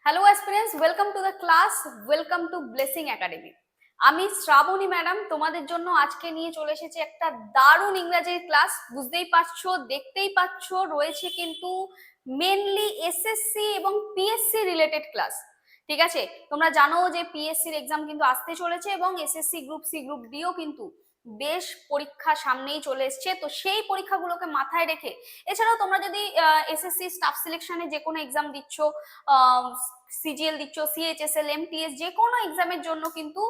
Hello aspirants, welcome to the class, welcome to blessing academy. আমি Shrabani madam তোমাদের জন্য আজকে নিয়ে চলে এসেছি একটা দারুণ ইংরাজির ক্লাস। বুঝতেই পারছো, দেখতেই পাচ্ছ, রয়েছে কিন্তু মেনলি এসএসসি এবং পিএসসি রিলেটেড ক্লাস। ঠিক আছে, তোমরা জানো যে পিএসসির এক্সাম কিন্তু আসতে চলেছে এবং SSC group C group D কিন্তু বেশ পরীক্ষা সামনেই চলে এসছে। তো সেই পরীক্ষাগুলোকে মাথায় রেখে এছাড়াও তোমরা যদি এসএসসি স্টাফ সিলেকশনে যে কোনো এক্সাম দিচ্ছ, সিজিএল দিচ্ছ, সিএইচএসএল, এমটিএস, যে কোনো এক্সামের জন্য কিন্তু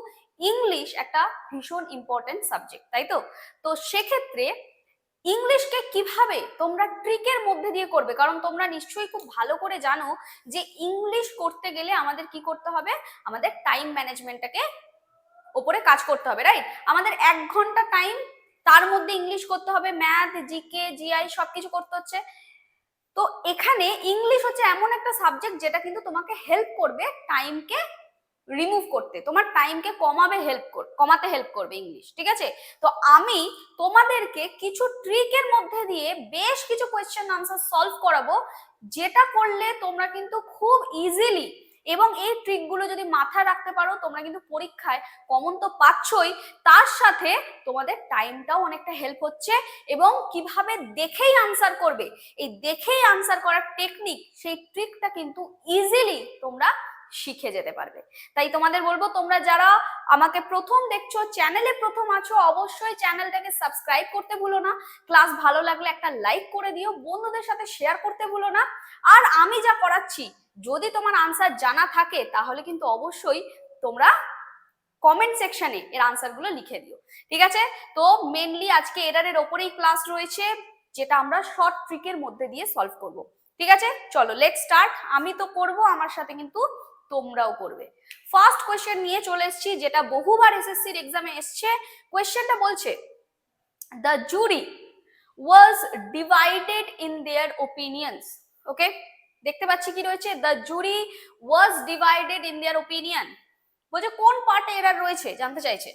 ইংলিশ একটা ভীষণ ইম্পর্টেন্ট সাবজেক্ট, তাই তো? তো সেক্ষেত্রে ইংলিশকে কিভাবে তোমরা ট্রিকের মধ্যে দিয়ে করবে, কারণ তোমরা নিশ্চয়ই খুব ভালো করে জানো যে ইংলিশ করতে গেলে আমাদের কি করতে হবে, আমাদের টাইম ম্যানেজমেন্টটাকে ওপরে কাজ করতে হবে, রাইট? আমাদের 1 ঘন্টা টাইম, তার মধ্যে ইংলিশ করতে হবে, ম্যাথ, জিকে, জিআই সবকিছু করতে হচ্ছে। তো এখানে ইংলিশ হচ্ছে এমন একটা সাবজেক্ট যেটা কিন্তু তোমাকে হেল্প করবে টাইমকে রিমুভ করতে, তোমার টাইমকে কমাতে হেল্প করবে ইংলিশ, ঠিক আছে? তো আমি তোমাদেরকে কিছু ট্রিকের মধ্যে দিয়ে বেশ কিছু কোয়েশ্চেন আনসার সলভ করাবো, যেটা করলে তোমরা কিন্তু খুব ইজিলি, এবং এই ট্রিকগুলো যদি মাথায় রাখতে পারো তোমরা কিন্তু পরীক্ষায় কমন তো পাচ্ছই, তার সাথে তোমাদের টাইমটাও অনেকটা হেল্প হচ্ছে। এবং কিভাবে দেখেই আনসার করবে, এই দেখেই আনসার করার টেকনিক, সেই ট্রিকটা কিন্তু ইজিলি তোমরা শিখে যেতে পারবে। তাই তোমাদের বলবো, তোমরা যারা আমাকে প্রথম দেখছো, চ্যানেলে প্রথম আছো, অবশ্যই চ্যানেলটাকে সাবস্ক্রাইব করতে ভুলো না। ক্লাস ভালো লাগলে একটা লাইক করে দিও, বন্ধুদের সাথে শেয়ার করতে ভুলো না। আর আমি যা করাচ্ছি, যদি তোমার আনসার জানা থাকে তাহলে কিন্তু অবশ্যই তোমরা কমেন্ট সেকশনে এর আনসারগুলো লিখে দিও, ঠিক আছে? তো মেনলি আজকে এরারের ওপরেই ক্লাস রয়েছে, যেটা আমরা শর্ট ট্রিকের মধ্যে দিয়ে সলভ করব। ঠিক আছে, চলো লেটস স্টার্ট। আমি তো করব, আমার সাথে কিন্তু তোমরাও করবে। ফার্স্ট কোয়েশ্চেন নিয়ে চলে এসেছি, যেটা বহুবার এসএসসির এক্সামে এসছে। কোয়েশ্চেনটা বলছে, the jury was divided in their opinions. Okay, দেখতে পাচ্ছি কি রয়েছে, the jury was divided in their opinion. বলছে কোন পার্টে এরার রয়েছে, জানতে চাইছে।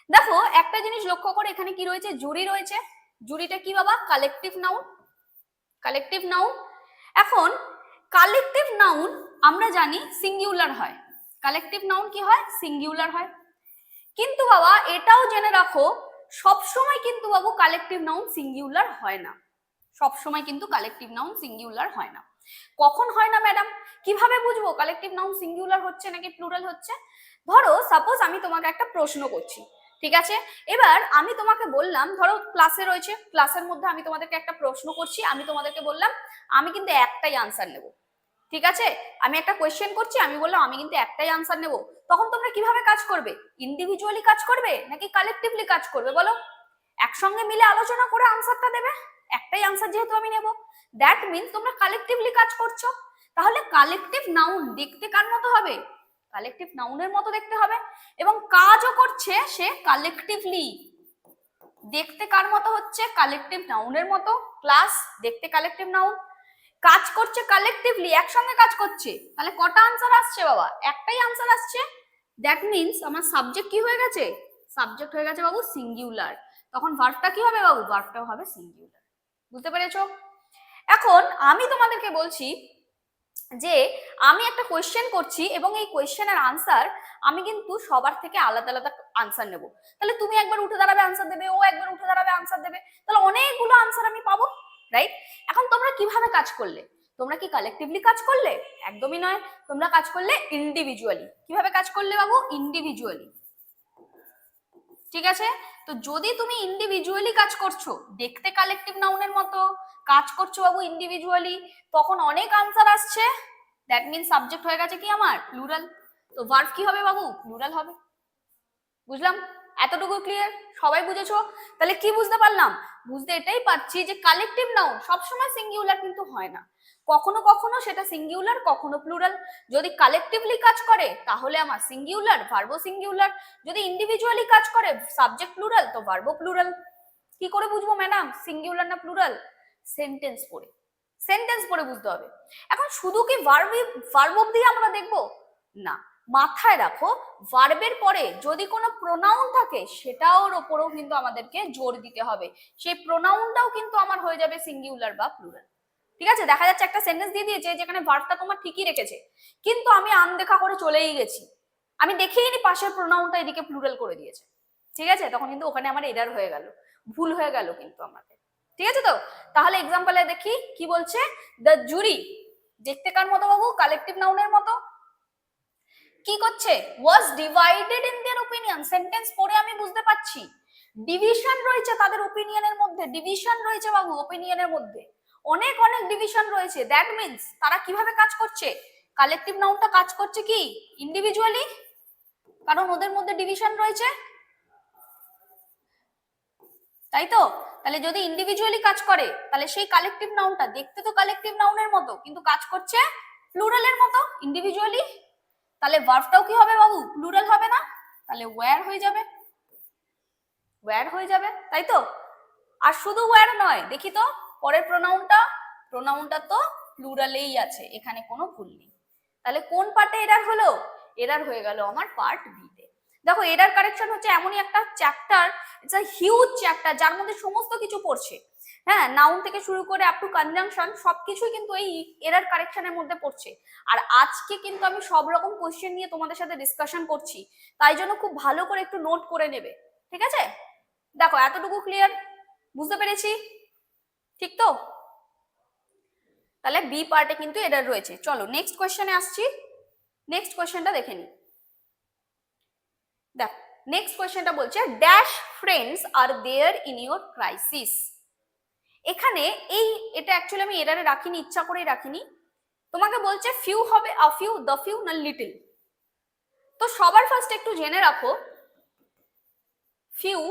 দেখো একটা জিনিস লক্ষ্য করে, এখানে কি রয়েছে, জুরি রয়েছে। জুরিটা কি বাবা? Collective noun. Collective noun. এখন কালেকটিভ নাউন আমরা জানি সিঙ্গুলার হয়। কালেকটিভ নাউন কি হয়? সিঙ্গুলার হয়। কিন্তু বাবা এটাও জেনে রাখো, সবসময় কিন্তু বাবু কালেকটিভ নাউন সিঙ্গুলার হয় না। সবসময় কিন্তু কালেকটিভ নাউন সিঙ্গুলার হয় না। কখন হয় না ম্যাডাম? কিভাবে বুঝবো কালেকটিভ নাউন সিঙ্গুলার হচ্ছে নাকি প্লুরাল হচ্ছে? ধরো সাপোজ আমি তোমাকে একটা প্রশ্ন করছি, ঠিক আছে? এবার আমি তোমাকে বললাম, ধরো ক্লাসে রয়েছে, ক্লাসের মধ্যে আমি তোমাদেরকে একটা প্রশ্ন করছি, আমি তোমাদেরকে বললাম আমি কিন্তু একটাই আনসার নেব, ঠিক আছে? আমি একটা কোয়েশ্চেন করছি, আমি বললাম আমি কিন্তু একটাই আনসার নেব। তখন তোমরা কিভাবে কাজ করবে? ইন্ডিভিজুয়ালি কাজ করবে নাকি কালেকটিভলি কাজ করবে বলো? একসঙ্গে মিলে আলোচনা করে আনসারটা দেবে। একটাই আনসার যেহেতু আমি নেব, দ্যাট মিন্স তোমরা কালেকটিভলি কাজ করছো। তাহলে কালেকটিভ নাউন দেখতে কার মতো হবে? কালেকটিভ নাউনের মতো দেখতে হবে। এবং কাজও করছে সে কালেকটিভলি, দেখতে কার মতো হচ্ছে? কালেকটিভ নাউনের মতো। ক্লাস দেখতে কালেকটিভ নাউন, কাজ করছে কালেকটিভলি, একসঙ্গে কাজ করছে। তাহলে কটা আনসার আসছে বাবা? একটাই আনসার আসছে। দ্যাট মিন্স আমার সাবজেক্ট কি হয়ে গেছে? সাবজেক্ট হয়ে গেছে বাবু সিঙ্গুলার। তখন ভার্বটা কি হবে বাবু? ভার্বটাও হবে সিঙ্গুলার। বুঝতে পেরেছো? এখন আমি তোমাদেরকে বলছি যে আমি একটা কোয়েশ্চেন করছি এবং এই কোয়েশ্চেনের আনসার আমি কিন্তু সবার থেকে আলাদা আলাদা আনসার নেব। তাহলে তুমি একবার উঠে দাঁড়াবে আনসার দেবে, ও একবার উঠে দাঁড়াবে আনসার দেবে, তাহলে অনেকগুলো আনসার আমি পাবো, রাইট? এখন তোমরা কিভাবে কাজ করলে? তোমরা কি কালেকটিভলি কাজ করলে? একদমই নয়, তোমরা কাজ করলে ইন্ডিভিজুয়ালি। কিভাবে কাজ করলে বাবু? ইন্ডিভিজুয়ালি, ঠিক আছে? তো যদি তুমি ইন্ডিভিজুয়ালি কাজ করছো, দেখতে কালেকটিভ নাউনের মতো কাজ করছো বাবু ইন্ডিভিজুয়ালি, তখন অনেক আনসার আসছে, দ্যাট মিন্স সাবজেক্ট হয়ে গেছে কি আমার? প্লুরাল। তো ভার্ব কি হবে বাবু? প্লুরাল হবে। বুঝলাম? এতটুকু ক্লিয়ার? সবাই বুঝেছো? তাহলে কি বুঝতে পারলাম? বুঝতে এটাই পাচ্ছি যে কালেকটিভ নাউন সবসময় সিঙ্গুলার কিন্তু হয় না, কখনো কখনো সেটা সিঙ্গুলার, কখনো প্লুরাল। যদি কালেকটিভলি কাজ করে তাহলে আমার সিঙ্গুলার, ভার্বও সিঙ্গুলার। যদি ইন্ডিভিজুয়ালি কাজ করে, সাবজেক্ট প্লুরাল, তো ভার্বও প্লুরাল। কি করে বুঝবো ম্যাডাম সিঙ্গুলার না প্লুরাল? সেন্টেন্স পড়ে, সেন্টেন্স পড়ে বুঝতে হবে। এখন শুধু কি ভার্ব অবধি আমরা দেখবো? না, মাথায় রাখো, ভার্বের পরে যদি কোনো প্রোনাউন থাকে সেটার ওপরেও কিন্তু আমাদেরকে জোর দিতে হবে। সেই প্রোনাউনটাও কিন্তু আমার হয়ে যাবে সিঙ্গুলার বা প্লুরাল, ঠিক আছে, দেখা যাচ্ছে একটা সেন্টেন্স দিয়ে দিয়েছে যেখানে ভার্বটা তোমার ঠিকই রেখেছে, কিন্তু আমি আনদেখা করে চলেই গেছি, আমি দেখেই নি পাশের প্রোনাউনটা এদিকে প্লুরাল করে দিয়েছে, ঠিক আছে, তখন কিন্তু ওখানে আমার এরার হয়ে গেল, ভুল হয়ে গেল কিন্তু আমাদের, ঠিক আছে। তো তাহলে এক্সাম্পলে দেখি কি বলছে, দ্য জুরি, দেখতে কার মতো বাবু, কালেকটিভ নাউনের মতো, কি করছে, was divided in their opinion, sentence পড়ে আমি বুঝতে পাচ্ছি ডিভিশন রয়েছে তাদের ওপিনিয়নের মধ্যে, ডিভিশন রয়েছে বাবু ওপিনিয়নের মধ্যে, অনেক অনেক ডিভিশন রয়েছে, দ্যাট মিন্স তারা কিভাবে কাজ করছে, কালেকটিভ নাউনটা কাজ করছে কি ইন্ডিভিজুয়ালি, কারণ ওদের মধ্যে ডিভিশন রয়েছে, তাই তো, তাহলে যদি ইন্ডিভিজুয়ালি কাজ করে তাহলে সেই কালেকটিভ নাউনটা দেখতে তো কালেকটিভ নাউনের মতো কিন্তু কাজ করছে প্লুরালের মতো ইন্ডিভিজুয়ালি, তাহলে ভার্বটাও কি হবে বাবু, প্লুরাল হবে না, তাহলে ওয়্যার হয়ে যাবে, ওয়্যার হয়ে যাবে, তাই তো। আর শুধু ওয়্যার নয়, দেখি তো পরের প্রোনাউনটা, প্রোনাউনটা তো প্লুরালেই আছে, এখানে কোনো ভুল নেই, তাহলে কোন পার্টে এরার হলো, এরার হয়ে গেল আমার পার্ট বি তে। দেখো এরার কারেকশন হচ্ছে এমনই একটা chapter, it's a huge chapter যার মধ্যে সমস্ত কিছু পড়ছে, হ্যাঁ, নাউন থেকে শুরু করে আপ টু কনজাংশন সবকিছুই কিন্তু এই এরার কারেকশনের মধ্যে পড়ছে, আর আজকে কিন্তু আমি সব রকম কোশ্চেন নিয়ে তোমাদের সাথে ডিসকাশন করছি, তাই জন্য খুব ভালো করে একটু নোট করে নেবে, ঠিক আছে। দেখো এতটুকু ক্লিয়ার, বুঝতে পেরেছি, ঠিক তো, তাহলে বি পার্টে কিন্তু এরার রয়েছে। চলো নেক্সট কোশ্চেনে আসছি, নেক্সট কোশ্চেনটা দেখে নি, দেখ নেক্সট কোশ্চেনটা বলছে dash friends are there in your crisis, এখানে এই এটা অ্যাকচুয়ালি আমি এরারে রাখিনি, ইচ্ছা করেই রাখিনি, তোমাকে বলছে ফিউ হবে, আ ফিউ, দ্য ফিউ না লিটল, তো সবার ফার্স্ট একটু জেনে রাখো ফিউ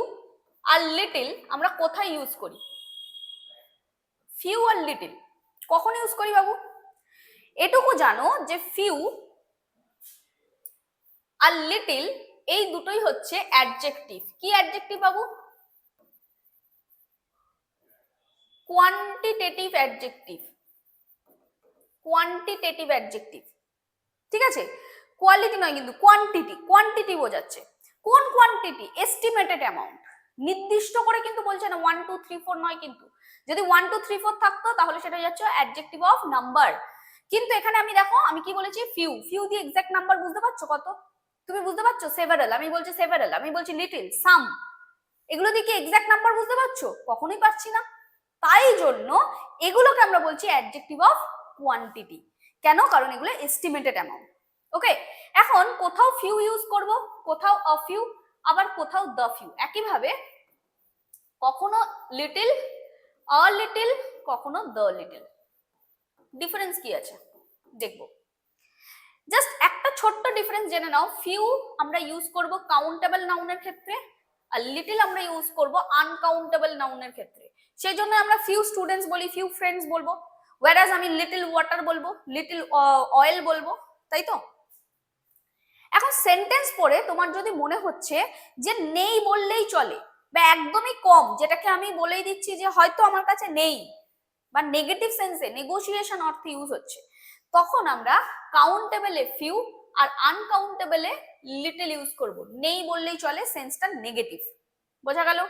আর লিটল আমরা কোথায় ইউজ করি, ফিউ আর লিটল কখন ইউজ করি বাবু, এটুকু জানো যে ফিউ আর লিটল এই দুটোই হচ্ছে অ্যাডজেক্টিভ, কি অ্যাডজেক্টিভ বাবু, কোয়ান্টিটেটিভ অ্যাডজেক্টিভ, কোয়ান্টিটেটিভ অ্যাডজেক্টিভ, ঠিক আছে, কোয়ালিটি নয় কিন্তু কোয়ান্টিটি, কোয়ান্টিটি বোঝাচ্ছে, কোন কোয়ান্টিটি, এস্টিমেটেড অ্যামাউন্ট, নির্দিষ্ট করে কিন্তু বলছে না 1 2 3 4 নয়, কিন্তু যদি 1 2 3 4 থাকতো তাহলে সেটা যাচ্ছে অ্যাডজেক্টিভ অফ নাম্বার, কিন্তু এখানে আমি দেখো আমি কি বলেছি, ফিউ, ফিউ দিয়ে এক্সাক্ট নাম্বার বুঝতে পারছো কত, তুমি বুঝতে পারছো, সেভারাল, আমি বলছি সেভারাল, আমি বলছি লিটল, সাম, এগুলো দিয়ে কি এক্সাক্ট নাম্বার বুঝতে পারছো, কখনোই পারছি না, তাই জন্য এগুলোকে আমরা বলছি অ্যাডজেক্টিভ অফ কোয়ান্টিটি, কেন, কারণ এগুলো এস্টিমেটেড অ্যামাউন্ট, ওকে। এখন কোথাও ফিউ ইউজ করব, কোথাও আ ফিউ, আবার কোথাও দ্য ফিউ, একইভাবে কখনো লিটল, আ লিটল, কখনো দ্য লিটল, ডিফারেন্স কি আছে দেখবো, জাস্ট একটা ছোট্ট ডিফারেন্স জেনে নাও, ফিউ আমরা ইউজ করব কাউন্টেবল নাউনের ক্ষেত্রে, আর লিটল আমরা ইউজ করব আনকাউন্টেবল নাউনের ক্ষেত্রে, সেই জন্য আমরা ফিউ স্টুডেন্টস বলি, ফিউ ফ্রেন্ডস বলবো, whereas আমি লিটল ওয়াটার বলবো, লিটল অয়েল বলবো, তাই তো। এখন সেন্টেন্স পড়ে তোমার যদি মনে হচ্ছে যে নেই বললেই চলে বা একদমই কম, যেটাকে আমি বলেই দিচ্ছি যে হয়তো আমার কাছে নেই বা নেগেটিভ সেন্সে নেগোসিয়েশন অর্থে ইউজ হচ্ছে, তখন আমরা কাউন্টেবলে ফিউ আর আনকাউন্টেবলে লিটল ইউজ করব, নেই বললেই চলে, সেন্সটা নেগেটিভ, বোঝা গেল।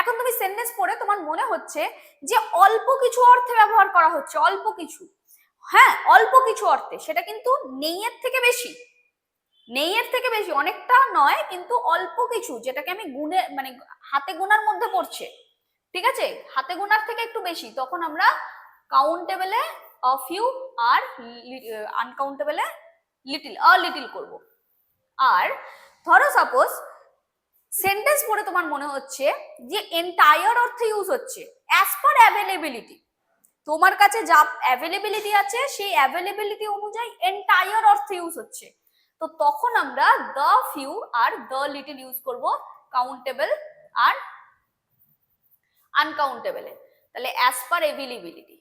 এখন তুমি সেন্টেন্স পড়ে তোমার মনে হচ্ছে যে অল্প কিছু অর্থে ব্যবহার করা হচ্ছে, অল্প কিছু, হ্যাঁ অল্প কিছু অর্থে, সেটা কিন্তু নেই এর থেকে বেশি, নেই এর থেকে বেশি অনেকটা নয় কিন্তু অল্প কিছু, যেটাকে আমি গুণে মানে হাতে গোনার মধ্যে পড়ছে, ঠিক আছে, হাতে গোনার থেকে একটু বেশি, তখন আমরা কাউন্টেবলে অ ফিউ আর আনকাউন্টেবলে লিটল, আ লিটল করব। আর ধরো সাপোজ সেন্টেন্স পড়ে তোমার মনে হচ্ছে যে এন্টায়ার অর্থে ইউজ হচ্ছে, অ্যাজ পার অ্যাভেলেবিলিটি, তোমার কাছে যা অ্যাভেলেবিলিটি আছে সেই অ্যাভেলেবিলিটি অনুযায়ী এন্টায়ার অর্থে ইউজ হচ্ছে, তো তখন আমরা the few are the little use করব কাউন্টেবল আর আনকাউন্টেবলে, তাহলে as per availability,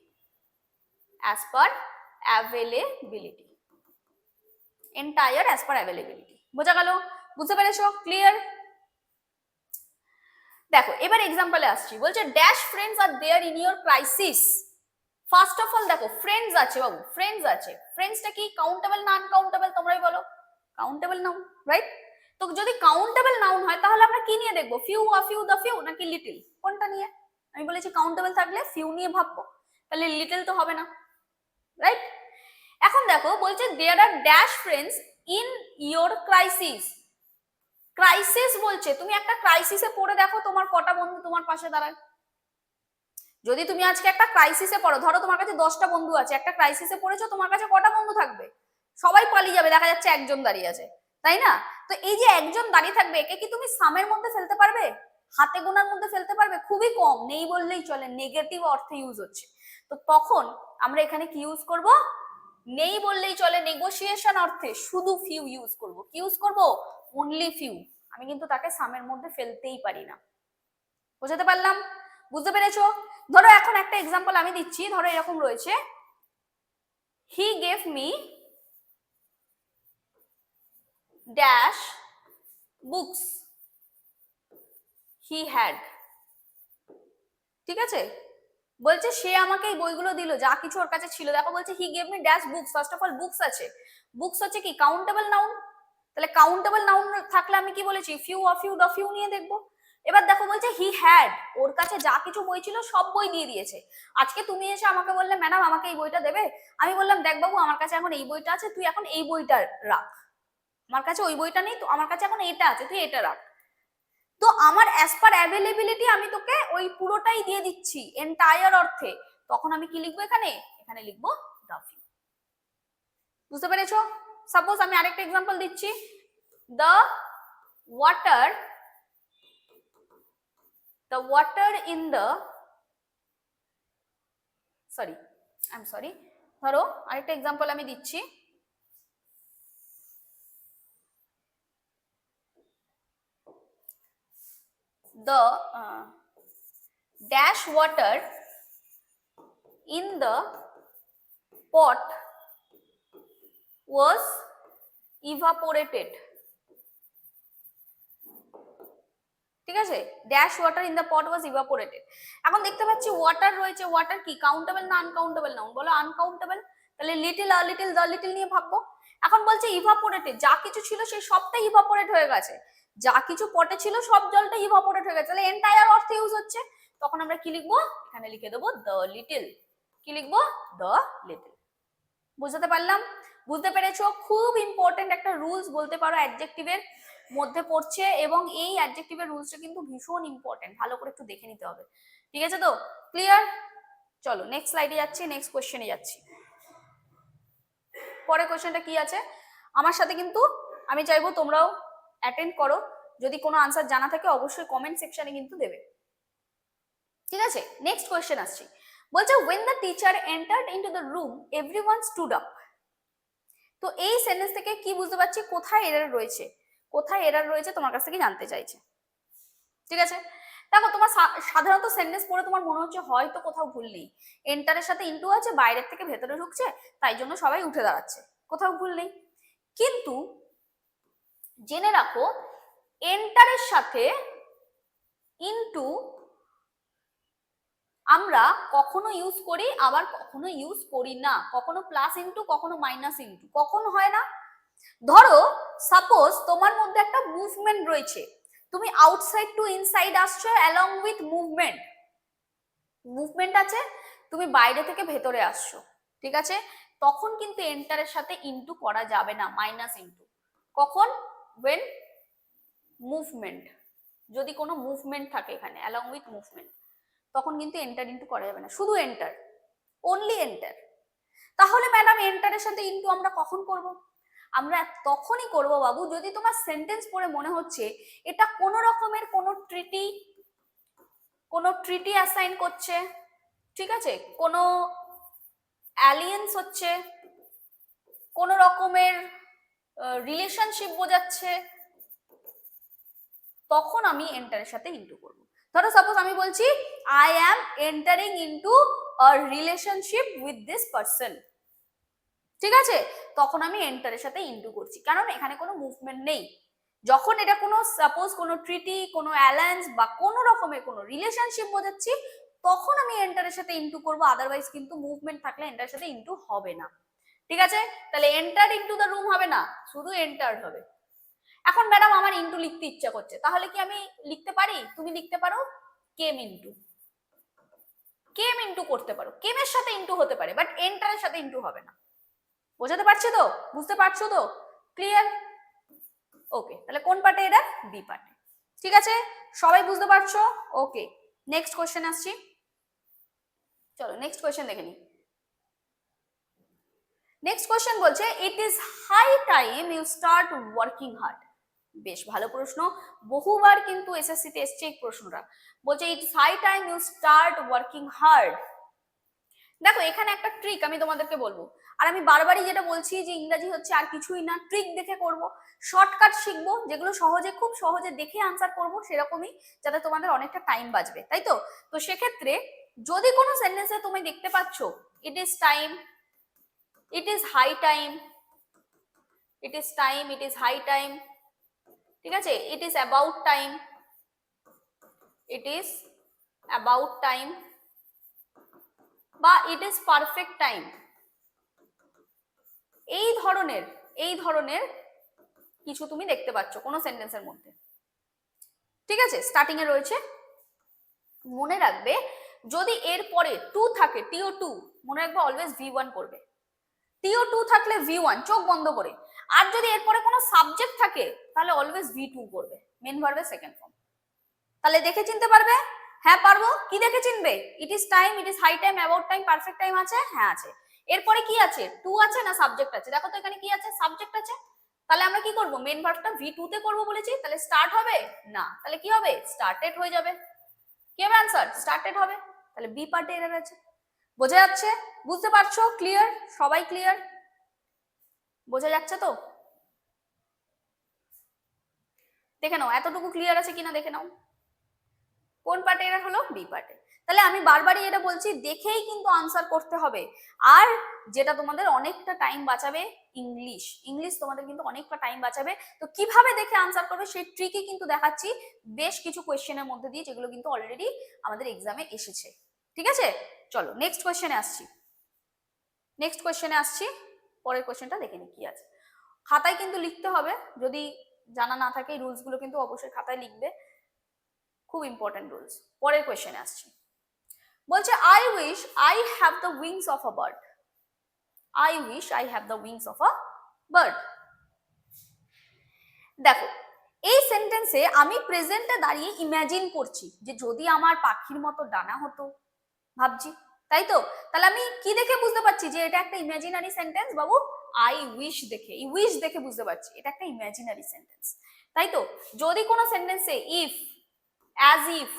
as per availability, entire as per availability, বোঝা গেল, বুঝতে পেরেছো, ক্লিয়ার। দেখো এবার এক্সাম্পলে আসছি, বলছে dash friends are there in your crisis, first of all দেখো ফ্রেন্ডস আছে বাবু, ফ্রেন্ডস আছে, ফ্রেন্ডসটা কি কাউন্টেবল না আনকাউন্টেবল, তোমরাই বলো, কাউন্টেবল নাউন, রাইট, তো যদি কাউন্টেবল নাউন হয় তাহলে আমরা কি নিয়ে দেখবো, few, a few, the few নাকি লিটল, কোনটা নিয়ে, আমি বলেছি কাউন্টেবল থাকলে ফিউ নিয়ে ভাববো, তাহলে লিটল তো হবে না, রাইট? এখন দেখো বলছে there are dash friends in your crisis. Crisis বলছে, তুমি একটা ক্রাইসিসে পড়ে দেখো তোমার কটা বন্ধু তোমার পাশে দাঁড়ায়। যদি তুমি আজকে একটা ক্রাইসিসে পড়ো, ধরো তোমার কাছে 10টা বন্ধু আছে, একটা ক্রাইসিসে পড়েছো, তোমার কাছে কটা বন্ধু থাকবে? সবাই পালিয়ে যাবে, দেখা যাচ্ছে একজন দাঁড়িয়ে আছে, তাই না? তো এই যে একজন দাঁড়িয়ে থাকবে, একে কি তুমি সামের মধ্যে ফেলতে পারবে? হাতে গোনার মধ্যে ফেলতে পারবে? খুবই কম, নেই বললেই চলে, নেগেটিভ অর্থে ইউজ হচ্ছে। তো তখন আমরা এখানে কি ইউজ করব? নেই বললেই চলে, নেগোসিয়েশন অর্থে শুধু ফিউ ইউজ করব। কি ইউজ করব? Only few. আমি কিন্তু তাকে সামের মধ্যে ফেলতেই পারি না। বুঝতে পারলাম? বুঝতে পেরেছো? ধরো এখন একটা এক্সাম্পল আমি দিচ্ছি, ধরো এরকম রয়েছে, he gave me dash books he had. ঠিক আছে, বলছে সে আমাকে এই বইগুলো দিল, যা কিছু ওর কাছে ছিল। দেখো বলছে he gave me dash books, first of all books আছে। বুকস হচ্ছে কি? Countable noun. তাহলে কাউন্টেবল নাউন থাকলে আমি কি বলেছি? ফিউ, অফ ইউ, ডফ ইউ নিয়ে দেখবো। এবার দেখো বলছে হি হ্যাড, ওর কাছে যা কিছু বই ছিল সব বই দিয়ে দিয়েছে। আজকে তুমি এসে আমাকে বললে ম্যাডাম আমাকে এই বইটা দেবে, আমি বললাম দেখ বাবু আমার কাছে এখন এই বইটা আছে, তুই এখন এই বইটা রাখ। আমার কাছে ওই বইটা নেই, তো আমার কাছে এখন এটা আছে, তুই এটা রাখ। তো আমার অ্যাজ পার অ্যাভেলেবিলিটি আমি তোকে ওই পুরোটাই দিয়ে দিচ্ছি এন্টায়ার অর্থে। তখন আমি কি লিখবো এখানে? এখানে লিখবো দ্য ফিউ। বুঝতে পেরেছো? সাপোজ আমি আরেকটা এক্সাম্পল দিচ্ছি, the water in the sorry, ধরো আরেকটা এক্সাম্পল আমি দিচ্ছি, the dash water in the pot was evaporated। ঠিক আছে, dash water in the pot was evaporated. এখন দেখতে পাচ্ছি ওয়াটার রয়েছে, ওয়াটার কি কাউন্টেবল না আনকাউন্টেবল নাউন? বলো আনকাউন্টেবল। তাহলে little a little the little নিয়ে ভাববো। এখন বলছে ইভাপোরেটেড, যা কিছু ছিল সেই সবটাই ইভাপোরেট হয়ে গেছে, যা কিছু পটে ছিল সব জলটা ইভাপোরেট হয়ে গেছে, তাহলে এন্টায়ার অর্থে ইউজ হচ্ছে। তখন আমরা কি লিখবো? এখানে লিখে দেবো দ্য লিটিল। কি লিখবো? The little. বুঝতে পারলাম? বুঝতে পেরেছো? খুব ইম্পর্টেন্ট একটা রুলস বলতে পারো, অ্যাডজেক্টিভের মধ্যে পড়ছে, এবং এই অ্যাডজেক্টিভের রুলসটা কিন্তু ভীষণ ইম্পর্টেন্ট, ভালো করে একটু দেখে নিতে হবে। ঠিক আছে তো? ক্লিয়ার? চলো নেক্সট স্লাইডে যাচ্ছি, নেক্সট কোশ্চেনে যাচ্ছি। পরের কোশ্চেনটা কি আছে আমার সাথে কিন্তু আমি চাইবো তোমরাও অ্যাটেন্ড করো, যদি কোনো আনসার জানা থাকে অবশ্যই কমেন্ট সেকশনে কিন্তু দেবে। ঠিক আছে, নেক্সট কোশ্চেন আসছি। বলছে when the teacher entered into the room everyone stood up। তো এই সেন্টেন্স থেকে কি বুঝতে পারছি কোথায় এরর রয়েছে? কোথায় এরর রয়েছে তোমার কাছ থেকে জানতে চাইছে। ঠিক আছে, দেখো তোমার সাধারণত সেন্টেন্স পড়ে তোমার মনে হচ্ছে হয়তো কোথাও ভুল নেই, এন্টারের সাথে ইনটু আছে, বাইরের থেকে ভেতরে ঢুকছে, তাই জন্য সবাই উঠে দাঁড়াচ্ছে, কোথাও ভুল নেই। কিন্তু জেনে রাখো এন্টারের সাথে ইনটু আমরা কখনো ইউজ করি, আবার কখনো ইউজ করি না। কখনো প্লাস ইনটু, কখনো মাইনাস ইনটু, কখনো হয় না। ধরো সাপোজ তোমার মধ্যে একটা মুভমেন্ট রয়েছে, তুমি আউটসাইড টু ইনসাইড আসছো অ্যালং উইথ মুভমেন্ট, মুভমেন্ট আছে, তুমি বাইরে থেকে ভেতরে আসছো। ঠিক আছে, তখন কিন্তু এন্টারের সাথে ইনটু করা যাবে না, মাইনাস ইনটু। কখন? when মুভমেন্ট, যদি কোনো মুভমেন্ট থাকে এখানে অ্যালং উইথ মুভমেন্ট, তখন কিন্তু এন্টার ইনটু করা যাবে না, শুধু এন্টার, অনলি এন্টার। তাহলে ম্যাডাম এন্টারের সাথে ইনটু আমরা কখন করব? আমরা তখনই করব বাবু যদি তোমার সেন্টেন্স পড়ে মনে হচ্ছে এটা কোন রকমের কোনো ট্রিটি অ্যাসাইন করছে, ঠিক আছে, কোনো অ্যালিয়েন্স হচ্ছে, কোন রকমের রিলেশনশিপ বোঝাচ্ছে, তখন আমি এন্টারের সাথে ইনটু করব। ধরো সাপোজ আমি বলছি I am entering into a relationship with this person, ঠিক আছে, তখন আমি এন্টারের সাথে ইনটু করছি, কারণ এখানে কোনো মুভমেন্ট নেই। যখন এটা কোনো সাপোজ কোনো ট্রিটি, কোনো অ্যালায়েন্স বা কোনো রকমের কোনো রিলেশনশিপ বোঝাচ্ছি, তখন আমি এন্টারের সাথে ইনটু করব, আদারওয়াইজ কিন্তু মুভমেন্ট থাকলে এন্টারের সাথে ইনটু হবে না। ঠিক আছে, তাহলে এন্টার ইনটু দ্য রুম হবে না, শুধু এন্টার্ড হবে। এখন ম্যাডাম আমার ইনটু লিখতে ইচ্ছা করছে, তাহলে কি আমি লিখতে পারি? তুমি লিখতে পারো কেম ইনটু। কেম ইন্টু করতে পারো, কেমের সাথে ইন্টু হতে পারে, বাট এন্টারের সাথে ইন্টু হবে না। বোঝাতে পারছি তো? বুঝতে পারছো তো? ক্লিয়ার? ওকে, তাহলে কোন পার্টে এটা? বি পার্টে। ঠিক আছে, সবাই বুঝতে পারছো? ওকে, নেক্সট কোশ্চেন আসছি। চলো নেক্সট কোশ্চেন দেখে নিই। নেক্সট কোশ্চেন বলছে it is high time you start working hard. বেশ ভালো প্রশ্ন, বহুবার কিন্তু এসএসসি তে এসছে এই প্রশ্নটা। বলছে it is high time you start working hard. দেখো এখানে একটা ট্রিক আমি তোমাদেরকে বলবো, আর আমি বারবারই যেটা বলছি যে ইংরাজি হচ্ছে আর কিছুই না, ট্রিক দেখে করব, শর্টকাট শিখবো, যেগুলো সহজে খুব সহজে দেখে আনসার করব, সেরকমই, যাতে তোমাদের অনেকটা টাইম বাঁচবে, তাই তো? তো সেক্ষেত্রে যদি কোনো সেন্টেন্সে তুমি দেখতে পাচ্ছ it is time, it is high time, it is time, it is high time, ঠিক আছে, it is about time, it is about time, বা ইট ইজ পারফেক্ট টাইম, এই ধরনের কিছু তুমি দেখতে পাচ্ছ কোনো সেন্টেন্সের মধ্যে, ঠিক আছে, স্টার্টিং এ রয়েছে, মনে রাখবে যদি এর পরে টু থাকে, টিও টু, মনে রাখবে অলওয়েজ ভি1 করবে, টিও টু থাকলে ভি1 চোখ বন্ধ করে, আর যদি এরপরে কোনো সাবজেক্ট থাকে তাহলে অলওয়েজ ভি2 করবে, মেন ভার্বের সেকেন্ড ফর্ম। তাহলে দেখে চিনতে পারবে? হ্যাঁ পারবো। কি দেখে চিনবে? It is time, it is high time, about time, perfect time আছে, হ্যাঁ আছে। এরপরে কি আছে? টু আছে না সাবজেক্ট আছে? দেখো তো এখানে কি আছে? সাবজেক্ট আছে। তাহলে আমরা কি করব? মেন ভার্বটা ভি2 তে করব বলেছি, তাহলে স্টার্ট হবে না, তাহলে কি হবে? স্টার্টেড হয়ে যাবে। কি হবে অ্যানসার? স্টার্টেড হবে। তাহলে বি পার্টে এরর আছে। বোঝা যাচ্ছে? বুঝতে পারছো? ক্লিয়ার? সবাই ক্লিয়ার? বোঝা যাচ্ছে তো? দেখে নাও এতটুকু ক্লিয়ার আছে কিনা, দেখে নাও কোন পার্টে এরর হলো? বি পার্টে। তাহলে আমি বারবারই এটা বলছি, দেখেই কিন্তু আনসার করতে হবে। আর যেটা তোমাদের অনেকটা টাইম বাঁচাবে, ইংলিশ, ইংলিশ তোমাদের কিন্তু অনেকটা টাইম বাঁচাবে। তো কিভাবে দেখে আনসার করবে সেই ট্রিকই কিন্তু দেখাচ্ছি বেশ কিছু কোয়েশ্চেনের মধ্যে দিয়ে, যেগুলো কিন্তু অলরেডি আমাদের এক্সামে এসেছে। ঠিক আছে, চলো নেক্সট কোয়েশ্চেনে আসছি। নেক্সট কোয়েশ্চেনে আসছি, পরের কোয়েশ্চেনটা দেখে নি কি আছে। খাতায় কিন্তু লিখতে হবে, যদি জানা না থাকে এই রুলস গুলো কিন্তু অবশ্যই খাতায় লিখবে, খুব ইম্পর্টেন্ট রুলস। পরের কোয়েশ্চেনে আসছি। বলছে I wish I have the wings of a bird. I wish I have the wings of a bird. দেখো এই সেন্টেন্সে আমি প্রেজেন্টে দাঁড়িয়ে ইমাজিন করছি যে যদি আমার পাখির মতো ডানা হতো, ভাবছি, তাই তো? তাহলে আমি কি দেখে বুঝতে পারছি যে এটা একটা imaginary sentence Babu? I wish দেখে, এই উইশ দেখে বুঝতে পারছি এটা একটা ইমাজিনারি সেন্টেন্স, তাই তো? যদি কোনো সেন্টেন্সে if, as if,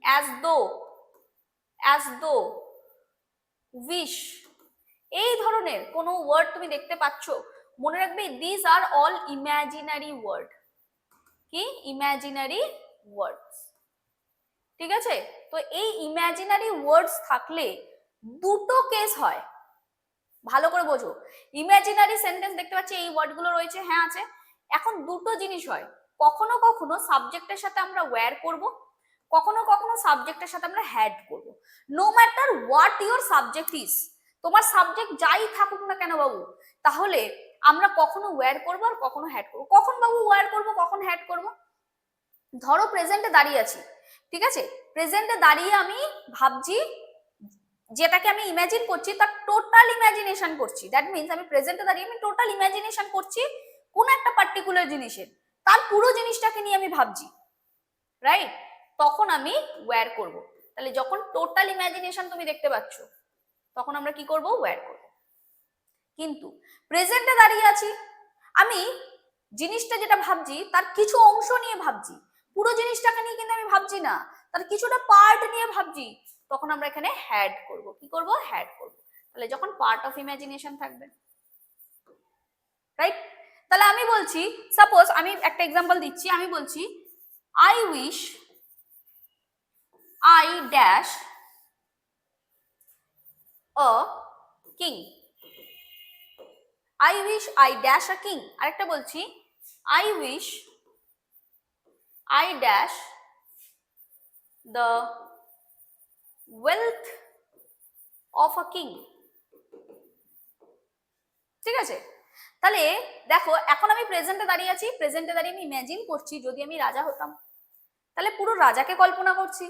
as though, as though, wish, এই ধরনের কোনো ওয়ার্ড তুমি দেখতে পাচ্ছ, মনে রাখবে this are all imaginary word. কি? Imaginary words. ঠিক আছে, তো এই ইমাজিনারি ওয়ার্ডস থাকলে দুটো কেস হয়, ভালো করে বোঝো। ইমাজিনারি সেন্টেন্স দেখতে পাচ্ছি এই ওয়ার্ডগুলো রয়েছে, হ্যাঁ আছে। এখন দুটো জিনিস হয়, কখনো কখনো সাবজেক্টের সাথে আমরা ওয়্যার করব, কখনো কখনো সাবজেক্টের সাথে আমরা হ্যাড করব। No matter what your subject is, তোমার সাবজেক্ট যাই থাকুক না কেন বাবু, তাহলে আমরা কখনো ওয়্যার করবো আর কখনো হ্যাড করবো। কখন বাবু ওয়্যার করবো, কখন হ্যাড করবো? ধরো প্রেজেন্টে দাঁড়িয়ে আছি, ঠিক আছে, প্রেজেন্টে দাঁড়িয়ে আমি ভাবছি, যেটাকে আমি ইমাজিন করছি তার টোটাল ইমাজিনেশন করছি, দ্যাট মিন্স আমি প্রেজেন্টে দাঁড়িয়ে আমি টোটাল ইমাজিনেশন করছি কোন একটা পার্টিকুলার জিনিসের, তার পুরো জিনিসটাকে নিয়ে আমি ভাবছি, রাইট? তখন আমি ওয়্যার করব। তাহলে যখন টোটাল ইমাজিনেশন তুমি দেখতে পাচ্ছ, তখন আমরা কি করব? ওয়্যার করব। কিন্তু প্রেজেন্টে দাঁড়িয়ে আছি, আমি জিনিসটা যেটা ভাবছি তার কিছু অংশ নিয়ে ভাবছি, পুরো জিনিসটাকে নিয়ে কিন্তু আমি ভাবছি না, তার কিছুটা পার্ট নিয়ে ভাবছি, তখন আমরা এখানে হ্যাড করব। কি করব? হ্যাড করব। তাহলে যখন পার্ট অফ ইমাজিনেশন থাকবে, রাইট? তাহলে আমি বলছি, সাপোজ আমি একটা এক্সাম্পল দিচ্ছি, আমি বলছি I wish I dash a king. I wish I dash a king. আরেকটা বলছি I wish I dash the wealth of a king। ঠিক আছে, তাহলে দেখো এখন আমি প্রেজেন্টে দাঁড়িয়ে আছি, প্রেজেন্টে দাঁড়িয়ে আমি ইমাজিন করছি যদি আমি রাজা হতাম, তাহলে পুরো রাজাকে কল্পনা করছি,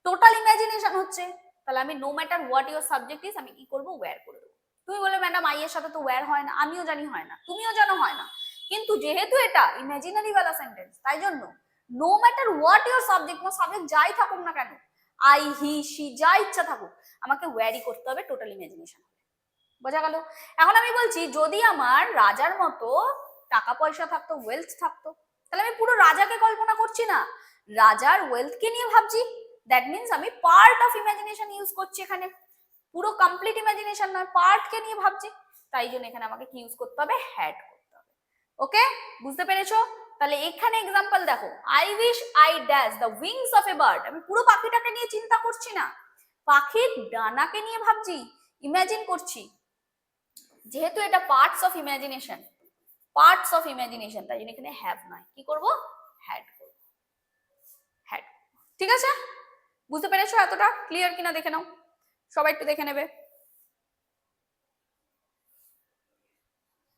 টোটাল ইমাজিনেশন হচ্ছে। তাহলে আমি no matter what your subject is আমি কি করবো, ওয়্যার করে দেবো। তুমি বলে ম্যাডাম আই এর সাথে তো ওয়্যার হয় না, আমিও জানি হয় না, তুমিও জানো হয় না, কিন্তু যেহেতু এটা ইমাজিনারি ওয়ালা সেন্টেন্স তাই জন্য no matter what your subject, তোমার সাবজেক্ট যাই থাকুক না কেন, আই হি সি যা ইচ্ছা থাকুক, আমাকে ওয়্যারই করতে হবে টোটাল ইমাজিনেশন। বোঝা গেল? এখন আমি বলছি যদি আমার রাজার মতো টাকা পয়সা থাকতো, ওয়েলথ থাকতো, তাহলে আমি পুরো রাজাকে কল্পনা করছি না, রাজার ওয়েলথকে নিয়ে ভাবছি। দ্যাট মিনস আমি পার্ট অফ ইমাজিনেশন ইউজ করছি এখানে, পুরো কমপ্লিট ইমাজিনেশন নয়, পার্টকে নিয়ে ভাবছি। তাই জন্য এখানে আমাকে কি ইউজ করতে হবে, হ্যাড করতে হবে। ওকে, বুঝতে পেরেছো? তাহলে এখানে এক্সাম্পল দেখো, I wish I dash the wings of a bird, আমি পুরো পাখিটাকে নিয়ে চিন্তা করছি না, পাখির ডানাকে নিয়ে ভাবছি, ইমাজিন করছি। যেহেতু এটা parts of imagination, parts of imagination, তাই জন্য এখানে হ্যাভ নয়, কি করব, হ্যাড করব, হ্যাড। ঠিক আছে, বুঝতে পেরেছো? এতটা ক্লিয়ার কিনা দেখে নাও, সবাই একটু দেখে নেবে।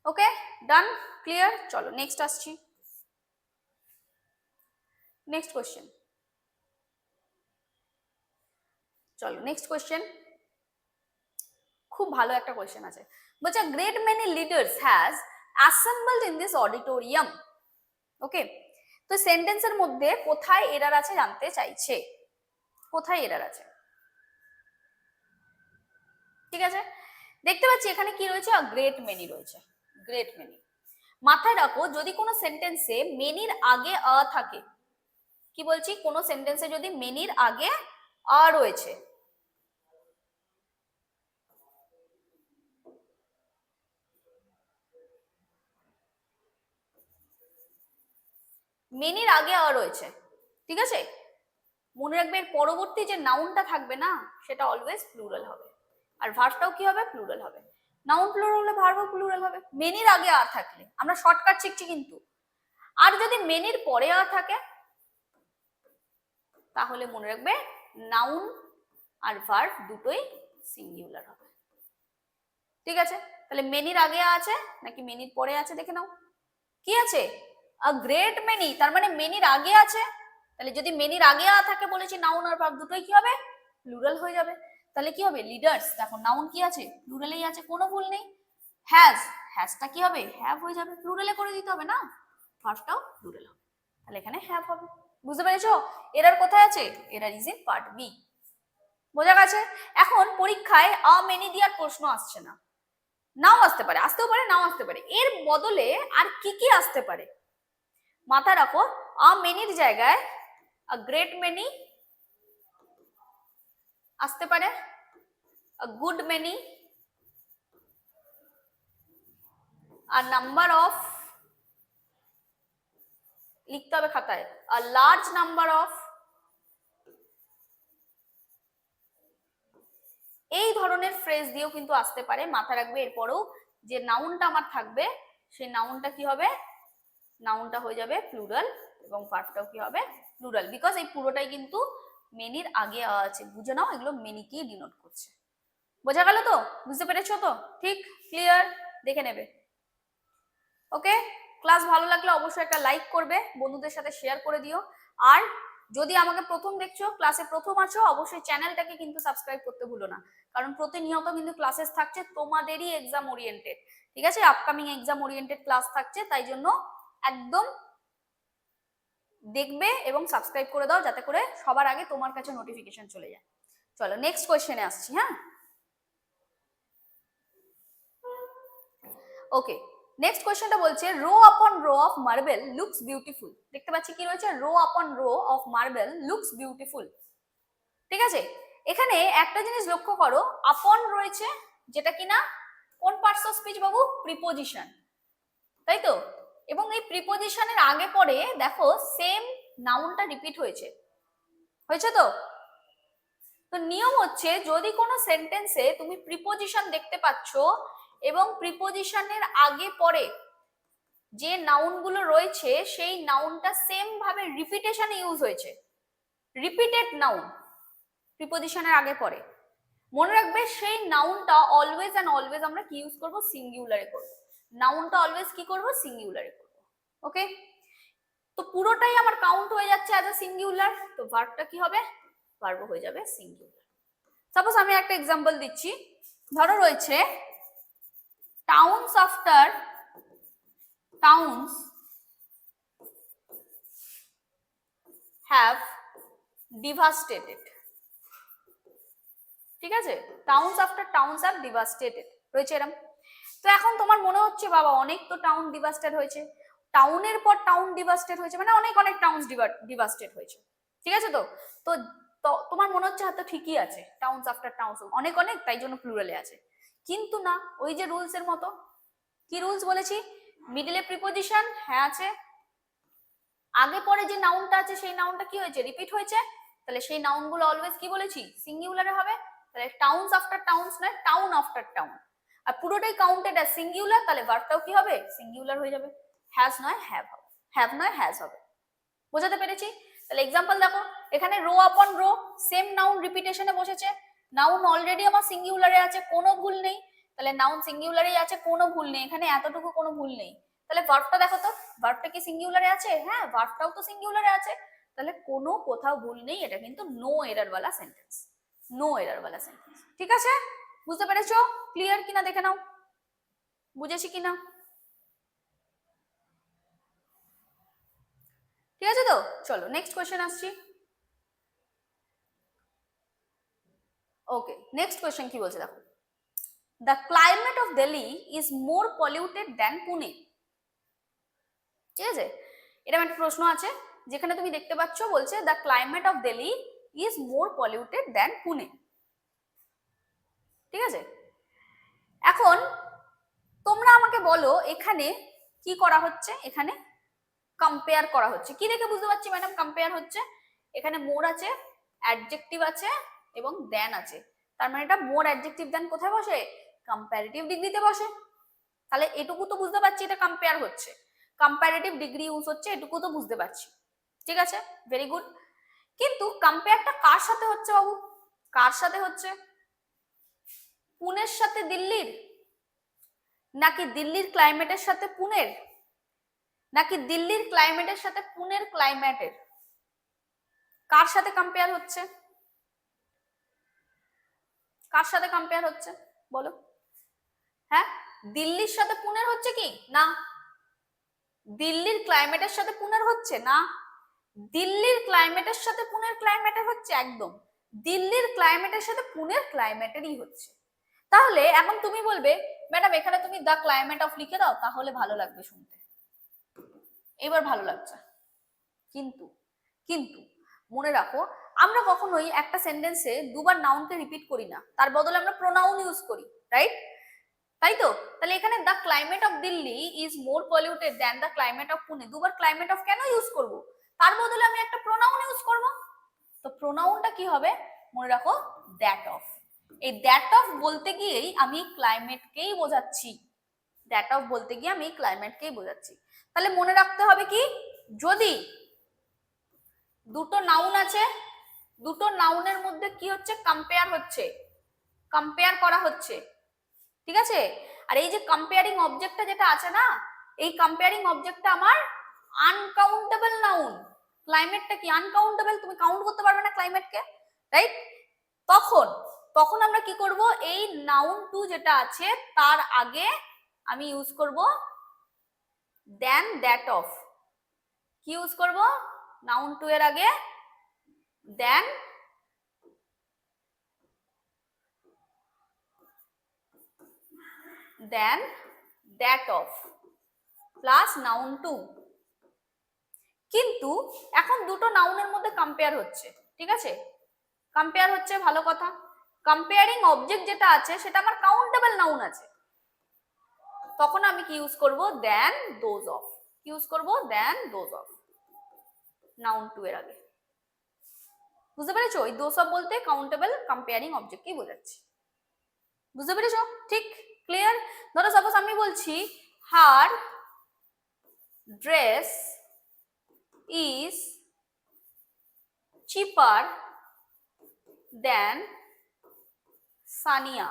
Okay, done, clear. চলো নেক্সট আসছি, নেক্সট কোশ্চেন। চলো নেক্সট কোশ্চেন, খুব ভালো একটা কোশ্চেন আছে, বলছে great many leaders has assembled in this auditorium. Okay, তো সেন্টেন্সের মধ্যে কোথায় এরার আছে জানতে চাইছে, কোথায় এরার আছে। ঠিক আছে, দেখতে পাচ্ছি এখানে কি রয়েছে, গ্রেট মেনি রয়েছে, গ্রেট মেনি। মাথায় রাখো যদি কোনো সেন্টেন্সে মেনির আগে আ থাকে, কি বলছি, কোনো সেন্টেন্সে যদি মেনির আগে আ রয়েছে, মেনির আগে আ রয়েছে, ঠিক আছে, মনে রাখবে এর পরবর্তী যে নাউনটা থাকবে না সেটা অলওয়েজ প্লুরাল হবে, আর ভার্বটাও কি হবে, প্লুরাল হবে। নাউন প্লুরাল হলে ভার্বও প্লুরাল হবে, মেনির আগে আর থাকলে। আমরা শর্টকাট শিখছি কিন্তু। আর যদি মেনির পরে আর থাকে তাহলে মনে রাখবে নাউন আর ভার্ব দুটোই সিঙ্গুলার হবে। ঠিক আছে, তাহলে মেনির আগে আছে নাকি মেনির পরে আছে দেখে নাও। কি আছে, আ গ্রেট মেনি, তার মানে মেনির আগে আছে। তাহলে যদি মেনির আগে আ থাকে বলেছি, নাউন আর ভার্ব দুটোই কি হবে, প্লুরাল হয়ে যাবে। তাহলে কি হবে, লিডার্স, দেখো নাউন কি আছে, প্লুরালেই আছে, কোনো ভুল নেই। হ্যাজ, হ্যাজটা কি হবে, হ্যাভ হয়ে যাবে, প্লুরালে করে দিতে হবে না, ভার্বটাও প্লুরাল হবে, তাহলে এখানে হ্যাভ হবে। বুঝতে পেরেছো? এরার কোথায় আছে, error is in part B. বোঝা গেছে? এখন পরীক্ষায় আ মেনি দেওয়ার প্রশ্ন আসছে না, নাও আসতে পারে, আসতেও পারে নাও আসতে পারে, এর বদলে আর কি কি আসতে পারে মাথা রাখো। আ মেনির জায়গায় আ গ্রেট মেনি আসতে পারে, a good many, a number of, লিখতে হবে খাতায়, আ লার্জ নাম্বার অফ, এই ধরনের ফ্রেজ দিয়েও কিন্তু আসতে পারে। মাথা রাখবে এরপরেও যে নাউনটা আমার থাকবে সেই নাউনটা কি হবে, নাউনটা হয়ে যাবে প্লুরাল এবং ভার্বটাও কি হবে, প্লুরাল, বিকজ এই পুরোটাই কিন্তু মেনির আগে আছে। বুঝে নাও এগুলো মেনিকেই ডিনোট করছে। বোঝা গেল তো, বুঝতে পেরেছো তো? ঠিক, ক্লিয়ার, দেখে নেবে। ওকে, ক্লাস ভালো লাগলে অবশ্যই একটা লাইক করবে, বন্ধুদের সাথে শেয়ার করে দিও। আর যদি আমাকে প্রথম দেখছো, ক্লাসে প্রথম আছো, অবশ্যই চ্যানেলটাকে কিন্তু সাবস্ক্রাইব করতে ভুলো না, কারণ প্রতিনিয়ত কিন্তু ক্লাসেস থাকছে তোমাদেরই এক্সাম ওরিয়েন্টেড। ঠিক আছে, আপকামিং এক্সাম ওরিয়েন্টেড ক্লাস থাকছে, তাই জন্য একদম দেখবে এবং সাবস্ক্রাইব করে দাও যাতে করে সবার আগে তোমার কাছে নোটিফিকেশন চলে যায়। চলো নেক্সট কোয়েশ্চেনে আসছি। হ্যাঁ, ওকে, নেক্সট কোয়েশ্চেনটা বলছে row upon row of marble looks beautiful. দেখতে পাচ্ছি কি রয়েছে, row upon row of marble looks beautiful. ঠিক আছে, এখানে একটা জিনিস লক্ষ্য করো, আপন রয়েছে যেটা কিনা কোন parts of speech Babu, preposition, তাই তো, এবং এই প্রিপোজিশনের আগে পরে দেখো সেম নাউনটা রিপিট হয়েছে, হয়েছে তো। তো নিয়ম হচ্ছে যদি কোনো সেন্টেন্সে তুমি প্রিপোজিশন দেখতে পাচ্ছ এবং প্রিপোজিশনের আগে পরে যে নাউনগুলো রয়েছে সেই নাউনটা সেম ভাবে রিপিটেশনে ইউজ হয়েছে, রিপিটেড নাউন প্রিপোজিশনের আগে পরে, মনে রাখবে সেই নাউনটা অলওয়েজ এন্ড অলওয়েজ আমরা কি ইউজ করব, সিঙ্গুলারে করব, নাউনটা অলওয়েজ কি করব, সিঙ্গুলারে করব। ওকে, তো পুরোটাই আমার কাউন্ট হয়ে যাচ্ছে অ্যাজ আ সিঙ্গুলার, তো ভার্বটা কি হবে, ভার্ব হয়ে যাবে সিঙ্গুলার। সাপোজ আমি একটা এক্সাম্পল দিচ্ছি, ধরো রয়েছে towns after towns have devastated, ঠিক আছে, towns after towns have devastated রয়েছে এরকম। তো এখন তোমার মনে হচ্ছে বাবা অনেক তো টাউন ডিভাস্টেড হয়েছে, টাউনের পর টাউন ডিভাস্টেড হয়েছে, মানে অনেক অনেক টাউনস ডিভাস্টেড হয়েছে, ঠিক আছে। তো তো তোমার মনে হচ্ছে হয়তো ঠিকই আছে, টাউনস আফটার টাউনস অনেক অনেক, তাই জন্য প্লুরালে আছে। কিন্তু না, ওই যে রুলস এর মতো, কি রুলস বলেছি, মিডলে প্রিপোজিশন হ্যাঁ আছে, আগে পরে যে নাউনটা আছে সেই নাউনটা কি হয়েছে, রিপিট হয়েছে, তাহলে সেই নাউন গুলো অলওয়েজ কি বলেছি, সিঙ্গুলারে হবে। তাহলে টাউনস আফটার টাউনস নয়, টাউন আফটার টাউন। আর পুরোটাই কাউন্টেড অ্যাজ সিঙ্গুলার, তাহলে ভার্বটাও কি হবে, সিঙ্গুলার হয়ে যাবে, হ্যাজ নয় হ্যাভ হবে, হ্যাভ নয় হ্যাজ হবে। বোঝাতে পেরেছি? তাহলে এক্সাম্পল দেখো, এখানে rho upon rho same noun রিপিটেশনে বসেছে, নাউন অলরেডি আমার সিঙ্গুলারে আছে, কোনো ভুল নেই, তাহলে নাউন সিঙ্গুলারেই আছে, কোনো ভুল নেই, এখানে এতটুকু কোনো ভুল নেই। তাহলে ভার্বটা দেখো তো, ভার্বটা কি সিঙ্গুলারে আছে, হ্যাঁ ভার্বটাও তো সিঙ্গুলারে আছে, তাহলে কোনো কোথাও ভুল নেই, এটা কিন্তু নো এরর वाला সেন্টেন্স, নো এরর वाला সেন্টেন্স। ঠিক আছে, বুঝতে পেরেছো? ক্লিয়ার কিনা দেখে নাও, বুঝেছি কিনা, ঠিক আছে। তো চলো নেক্সট কোয়েশ্চেন আসছি। ওকে, নেক্সট কোয়েশ্চেন কি বলছে দেখো, the climate of Delhi is more polluted than Pune, ঠিক আছে। এরকম একটা প্রশ্ন আছে যেখানে তুমি দেখতে পাচ্ছ বলছে the climate of Delhi is more polluted than Pune, ঠিক আছে। এখন তোমরা আমাকে বলো এখানে কি করা হচ্ছে, এখানে কম্পেয়ার করা হচ্ছে, কি দেখে বুঝতে পারছি ম্যাডাম কম্পেয়ার হচ্ছে, এখানে মোর আছে, অ্যাডজেক্টিভ আছে এবং দেন আছে, তার মানে এটা মোর অ্যাডজেক্টিভ দেন কোথায় বসে, কম্পারেটিভ ডিগ্রিতে বসে, তাহলে এটুকু তো বুঝতে পারছি এটা কম্পেয়ার হচ্ছে, কম্পারেটিভ ডিগ্রি ইউজ হচ্ছে, এটুকু তো বুঝতে পারছি, ঠিক আছে, ভেরি গুড। কিন্তু কম্পেয়ারটা কার সাথে হচ্ছে বাবু, কার সাথে হচ্ছে, পুনের সাথে দিল্লির, নাকি দিল্লির ক্লাইমেটের সাথে পুনের, নাকি দিল্লির ক্লাইমেটের সাথে পুনের ক্লাইমেটের, কার সাথে কম্পেয়ার হচ্ছে, কার সাথে কম্পেয়ার হচ্ছে বলো, হ্যাঁ দিল্লির সাথে পুনের হচ্ছে কি না, দিল্লির ক্লাইমেটের সাথে পুনের হচ্ছে না, দিল্লির ক্লাইমেটের সাথে পুনের ক্লাইমেটের হচ্ছে, একদম দিল্লির ক্লাইমেটের সাথে পুনের ক্লাইমেটেরই হচ্ছে। তাহলে এখন তুমি বলবে ম্যাডাম এখানে তুমি দ্য ক্লাইমেট অফ লিখে দাও, তাহলে ভালো লাগবে শুনতে, এবার ভালো লাগছে। কিন্তু কিন্তু মনে রাখো, আমরা কখনোই একটা সেন্টেন্সে দুবার নাউনকে রিপিট করি না, তার বদলে আমরা প্রোনাউন ইউজ করি, রাইট, তাই তো। তাহলে এখানে the climate of Delhi is more polluted than the climate of Pune, দুবার ক্লাইমেট অফ কেন ইউজ করব, তার বদলে আমি একটা প্রোনাউন ইউজ করব, তো প্রোনাউনটা কি হবে মনে রাখো, দ্যাট অফ। এই দ্যাট অফ বলতে গিয়েই আমি ক্লাইমেটকেই বোঝাচ্ছি, দ্যাট অফ বলতে গিয়ে আমি ক্লাইমেটকেই বোঝাচ্ছি। তাহলে মনে রাখতে হবে কি, যদি দুটো নাউন আছে, দুটো নাউনের মধ্যে কি হচ্ছে, কম্পেয়ার হচ্ছে, কম্পেয়ার করা হচ্ছে, ঠিক আছে। আর এই যে কম্পেয়ারিং অবজেক্টটা যেটা আছে না, এই কম্পেয়ারিং অবজেক্টটা আমার আনকাউন্টেবল নাউন, ক্লাইমেটটা কি আনকাউন্টেবল, তুমি কাউন্ট করতে পারবে না ক্লাইমেটকে, রাইট। তখন তখন আমরা কি করব, এই নাউন টু যেটা আছে তার আগে আমি ইউজ করব দেন দ্যাট অফ, কি ইউজ করব, নাউন টু এর আগে than that of plus noun two. কিন্তু এখন দুটো নাউনের মধ্যে কম্পেয়ার হচ্ছে, ঠিক আছে, কম্পেয়ার হচ্ছে ভালো কথা, কম্পেয়ারিং অবজেক্ট যেটা আছে সেটা আমার কাউন্টেবল নাউন আছে, তখন আমি কি ইউজ করব, দেন দোজ অফ, ইউজ করব দেন দোজ অফ নাউন টু এর আগে, বুঝতে পেরেছো, এই দোজ অফ বলতে কাউন্টেবল কম্পেয়ারিং অবজেক্টকেই বোঝাচ্ছি, বুঝতে পেরেছো, ঠিক ক্লিয়ার। ধরো সাপোজ আমি বলছি হার ড্রেস ইজ চিপার দেন সানিয়া,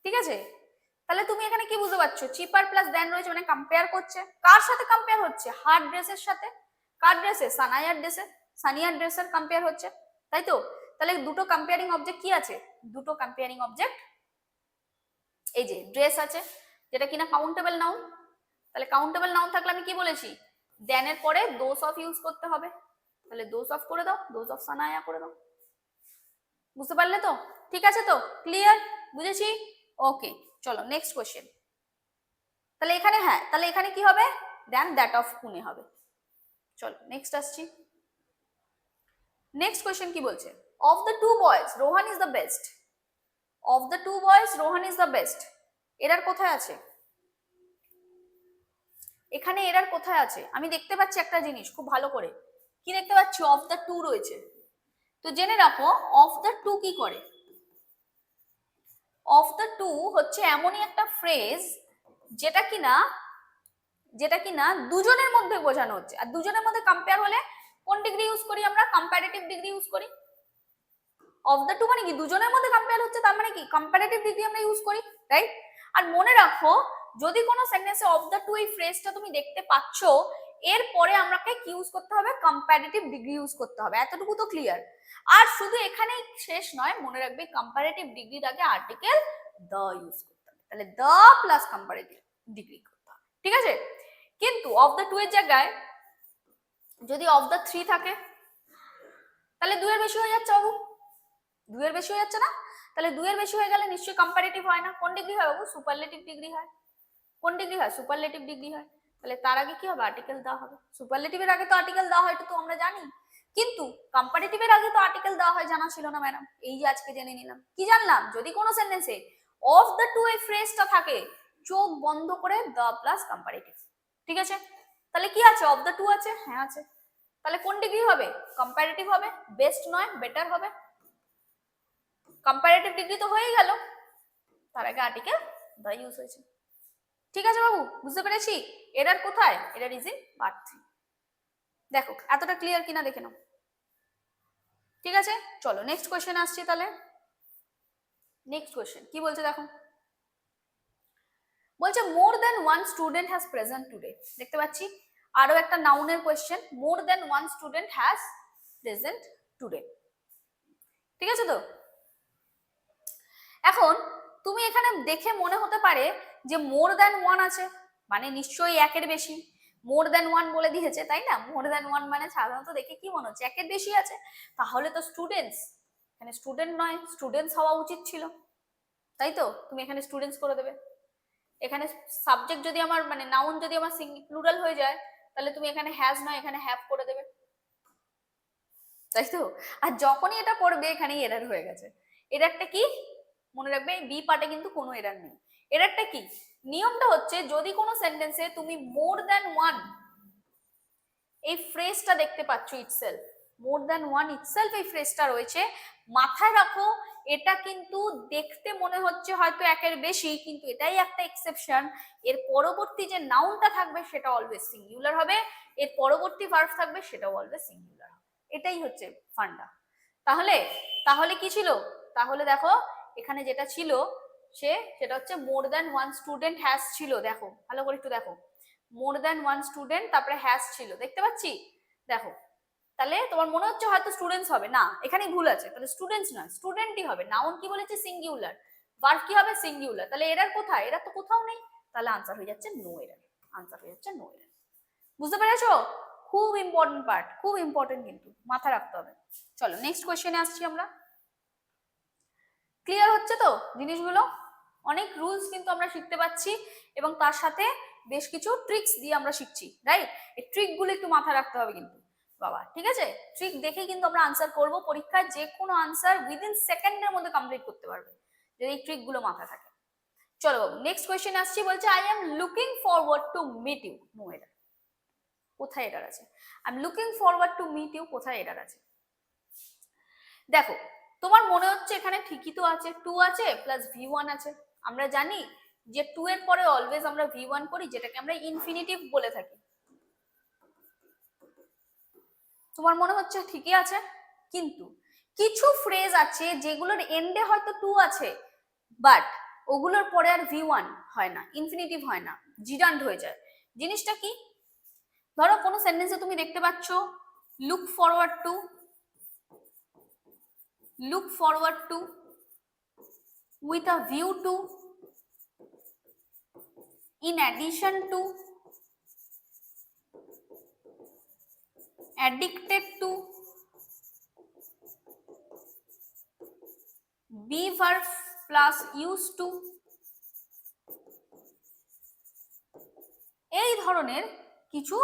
ঠিক আছে। তাহলে তুমি এখানে কি বুঝতে পারছো, চিপার প্লাস দেন রয়েছে মানে কম্পেয়ার করছে, কার সাথে কম্পেয়ার হচ্ছে, হার ড্রেসের সাথে, কার ড্রেসে, সানায়ার ড্রেসে, সানিয়ার ড্রেসের কম্পেয়ার হচ্ছে, তাই তো। তাহলে দুটো কম্পেয়ারিং অবজেক্ট কি আছে? দুটো কম্পেয়ারিং অবজেক্ট, এই যে ড্রেস আছে যেটা কিনা কাউন্টেবল নাউন। তাহলে কাউন্টেবল নাউন থাকলে আমি কি বলেছি, দেন এর পরে দোজ অফ ইউজ করতে হবে। তাহলে দোজ অফ করে দাও, দোজ অফ সানায়া করে দাও। বুঝতে পারলে তো? ঠিক আছে তো? ক্লিয়ার? বুঝেছি? ওকে, চলো নেক্সট কোশ্চেন। তাহলে এখানে হ্যাঁ, তাহলে এখানে কি হবে, দেন দ্যাট অফ পুনে হবে। চলো নেক্সট আসছি। নেক্সট কোশ্চেন কি বলছে, of the two boys Rohan is the best. Of the two boys Rohan is the best, error কোথায় আছে? এখানে এরার কোথায় আছে? আমি দেখতে পাচ্ছি একটা জিনিস খুব ভালো করে, কি দেখতে পাচ্ছি, অফ দ্য টু রয়েছে। তো জেনে রাখো অফ দ্য টু কি করে। অফ দ্য টু হচ্ছে এমনই একটা ফ্রেজ যেটা কিনা দুজনের মধ্যে বোঝানো হচ্ছে। আর দুজনের মধ্যে কম্পেয়ার হলে কোন ডিগ্রি ইউজ করি আমরা? কম্পারেটিভ ডিগ্রি ইউজ করি। অফ দ্য টু মানে কি, দুজনের মধ্যে কম্পেয়ার হচ্ছে, তার মানে কি কম্পারেটিভ ডিগ্রি আমরা ইউজ করি, রাইট? আর মনে রাখো যদি কোনো সেন্টেন্সে অফ দ্য টু এই ফ্রেজটা তুমি দেখতে পাচ্ছ, এরপরে আমাকে কি ইউজ করতে হবে? কম্পারেটিভ ডিগ্রি ইউজ করতে হবে। এতটুকু তো ক্লিয়ার। আর শুধু এখানেই শেষ নয়, মনে রাখবে কম্পারেটিভ ডিগ্রির আগে আর্টিকেল দ্য ইউজ করতে হবে। তাহলে দ্য প্লাস কম্পারেটিভ ডিগ্রি করতে হবে, ঠিক আছে? কিন্তু অফ দ্য টু এর জায়গায় যদি অফ দ্য থ্রি থাকে, তাহলে দুইয়ের বেশি হয়ে যাচ্ছে বাবু, দুইয়ের বেশি হয়ে যাচ্ছে না? তাহলে দুইয়ের বেশি হয়ে গেলে নিশ্চয়ই কম্পারেটিভ হয় না। কোন ডিগ্রি হয় বাবু? সুপারলেটিভ ডিগ্রি হয়। কোন ডিগ্রি হয়? সুপারলেটিভ ডিগ্রি হয়। তাহলে তার আগে কি হবে? আর্টিকেল দেওয়া হবে। সুপারলেটিভের আগে তো আর্টিকেল দেওয়া হয়, এটা তো আমরা জানি, কিন্তু কম্পারেটিভের আগে তো আর্টিকেল দেওয়া হয় জানা ছিল না ম্যাডাম, এই যে আজকে জেনে নিলাম। কি জানলাম? যদি কোনো সেন্টেন্সে অফ দ্য টু এই ফ্রেজটা থাকে, চোখ বন্ধ করে দ্য প্লাস কম্পারেটিভ, ঠিক আছে? তাহলে কি আছে? অফ দ্য টু আছে, হ্যাঁ আছে। তাহলে কোন ডিগ্রি হবে? কম্পারেটিভ হবে, বেস্ট নয় বেটার হবে। কম্পারেটিভ ডিগ্রি তো হয়েই গেল, তার আগে আর্টিকেল দ্য ইউজ হয়েছে। ঠিক আছে বাবু, বুঝতে পেরেছি? এরার কোথায়? Error is in part 3। দেখো এতটা ক্লিয়ার কিনা দেখে নাও। ঠিক আছে, চলো নেক্সট কোশ্চেন আসছি। তাহলে নেক্সট কোশ্চেন কি বলছে দেখো, বলছে more than one student has present today. দেখতে পাচ্ছি আরো একটা নাউনের question, more than one student has present today. ঠিক আছে তো? এখন তুমি এখানে দেখে মনে হতে পারে যে মোর দেন ওয়ান আছে মানে নিশ্চয়ই একের বেশি। মোর দেন ওয়ান বলে দিয়েছে, তাই না? মোর দেন ওয়ান মানে সাধারণত দেখে কি মনে হচ্ছে? একের বেশি আছে। তাহলে তো স্টুডেন্টস, এখানে স্টুডেন্ট নয় স্টুডেন্টস হওয়া উচিত ছিল, তাই তো? তুমি এখানে স্টুডেন্টস করে দেবে। এখানে সাবজেক্ট যদি আমার মানে নাউন যদি আমার প্লুরাল হয়ে যায়, তাহলে তুমি এখানে হ্যাজ নয় এখানে হ্যাভ করে দেবে, তাই তো? আর যখনই এটা করবে এখানেই এরর হয়ে গেছে। এররটা কি মনে রাখবে, বি পার্টে কিন্তু কোনো এরর নেই। এররটা কি? নিয়মটা হচ্ছে যদি কোনো সেন্টেন্সে তুমি মোর দ্যান ওয়ান এই ফ্রেজটা দেখতে পাচ্ছ, itself more than one itself এই ফ্রেজটা রয়েছে, মাথায় রাখো এটা কিন্তু দেখতে মনে হচ্ছে হয়তো একের বেশি, কিন্তু এটাই একটা এক্সেপশন। এর পরবর্তী যে নাউনটা থাকবে সেটা অলওয়েজ সিঙ্গুলার হবে, এর পরবর্তী ভার্ব থাকবে সেটাও অলওয়েজ সিঙ্গুলার হবে। এটাই হচ্ছে ফান্ডা। তাহলে তাহলে কি ছিল? তাহলে দেখো এখানে যেটা ছিল সেটা হচ্ছে more than one student has ছিল। দেখো ভালো করে একটু দেখো, মোর দ্যান ওয়ান স্টুডেন্ট তারপরে হ্যাজ ছিল, দেখতে পাচ্ছি? দেখো তাহলে তোমার মনে হচ্ছে হয়তো স্টুডেন্টস হবে, না এখানে ভুল আছে। তাহলে স্টুডেন্টস নয় স্টুডেন্টই হবে। নাউন কি বলেছে? সিঙ্গুলার। ভার্ব কি হবে? সিঙ্গুলার। তাহলে এরার কোথায়? এরা তো কোথাও নেই। তাহলে আনসার হয়ে যাচ্ছে নো এরার। আনসার হয়ে যাচ্ছে নো এরার। বুঝতে পেরেছো? খুব ইম্পর্টেন্ট পার্ট, খুব ইম্পর্টেন্ট, কিন্তু মাথায় রাখতে হবে। চলো নেক্সট কোশ্চেনে আসছি আমরা। ক্লিয়ার হচ্ছে তো জিনিসগুলো? অনেক রুলস কিন্তু আমরা শিখতে পাচ্ছি এবং তার সাথে বেশ কিছু ট্রিক্স দিয়ে আমরা শিখছি, রাইট? এই ট্রিকগুলো একটু মাথায় রাখতে হবে কিন্তু বাবা, ঠিক আছে? ট্রিক দেখেই কিন্তু আমরা আনসার করব পরীক্ষায়, যে কোনো আনসার উইদিন সেকেন্ডের মধ্যে কমপ্লিট করতে পারবে যদি এই ট্রিকগুলো মাথায় থাকে। চলো বাবু নেক্সট কোয়েশ্চেন আসছি, বলছে I am looking forward to meet you. No error. কোথায় এরার আছে? I am looking forward to meet you, কোথায় এরার আছে? দেখো তোমার মনে হচ্ছে এখানে ঠিকই তো আছে, টু আছে প্লাস ভি1 আছে। আমরা জানি যে টু এর পরে অলওয়েজ আমরা ভি1 করি, যেটাকে আমরা ইনফিনিটিভ বলে থাকি। তোমার মনে হচ্ছে ঠিকই আছে, কিন্তু কিছু ফ্রেজ আছে যেগুলোর এন্ডে হয়তো টু আছে, বাট ওগুলোর পরে আর ভি1 হয় না, ইনফিনিটিভ হয় না, জিরান্ড হয়ে যায়। জিনিসটা কি? ধরো কোনো সেন্টেন্সে তুমি দেখতে পাচ্ছ look forward to, look forward to, with a view to, in addition to, addicted to, be verb plus used to, এই ধরনের কিছু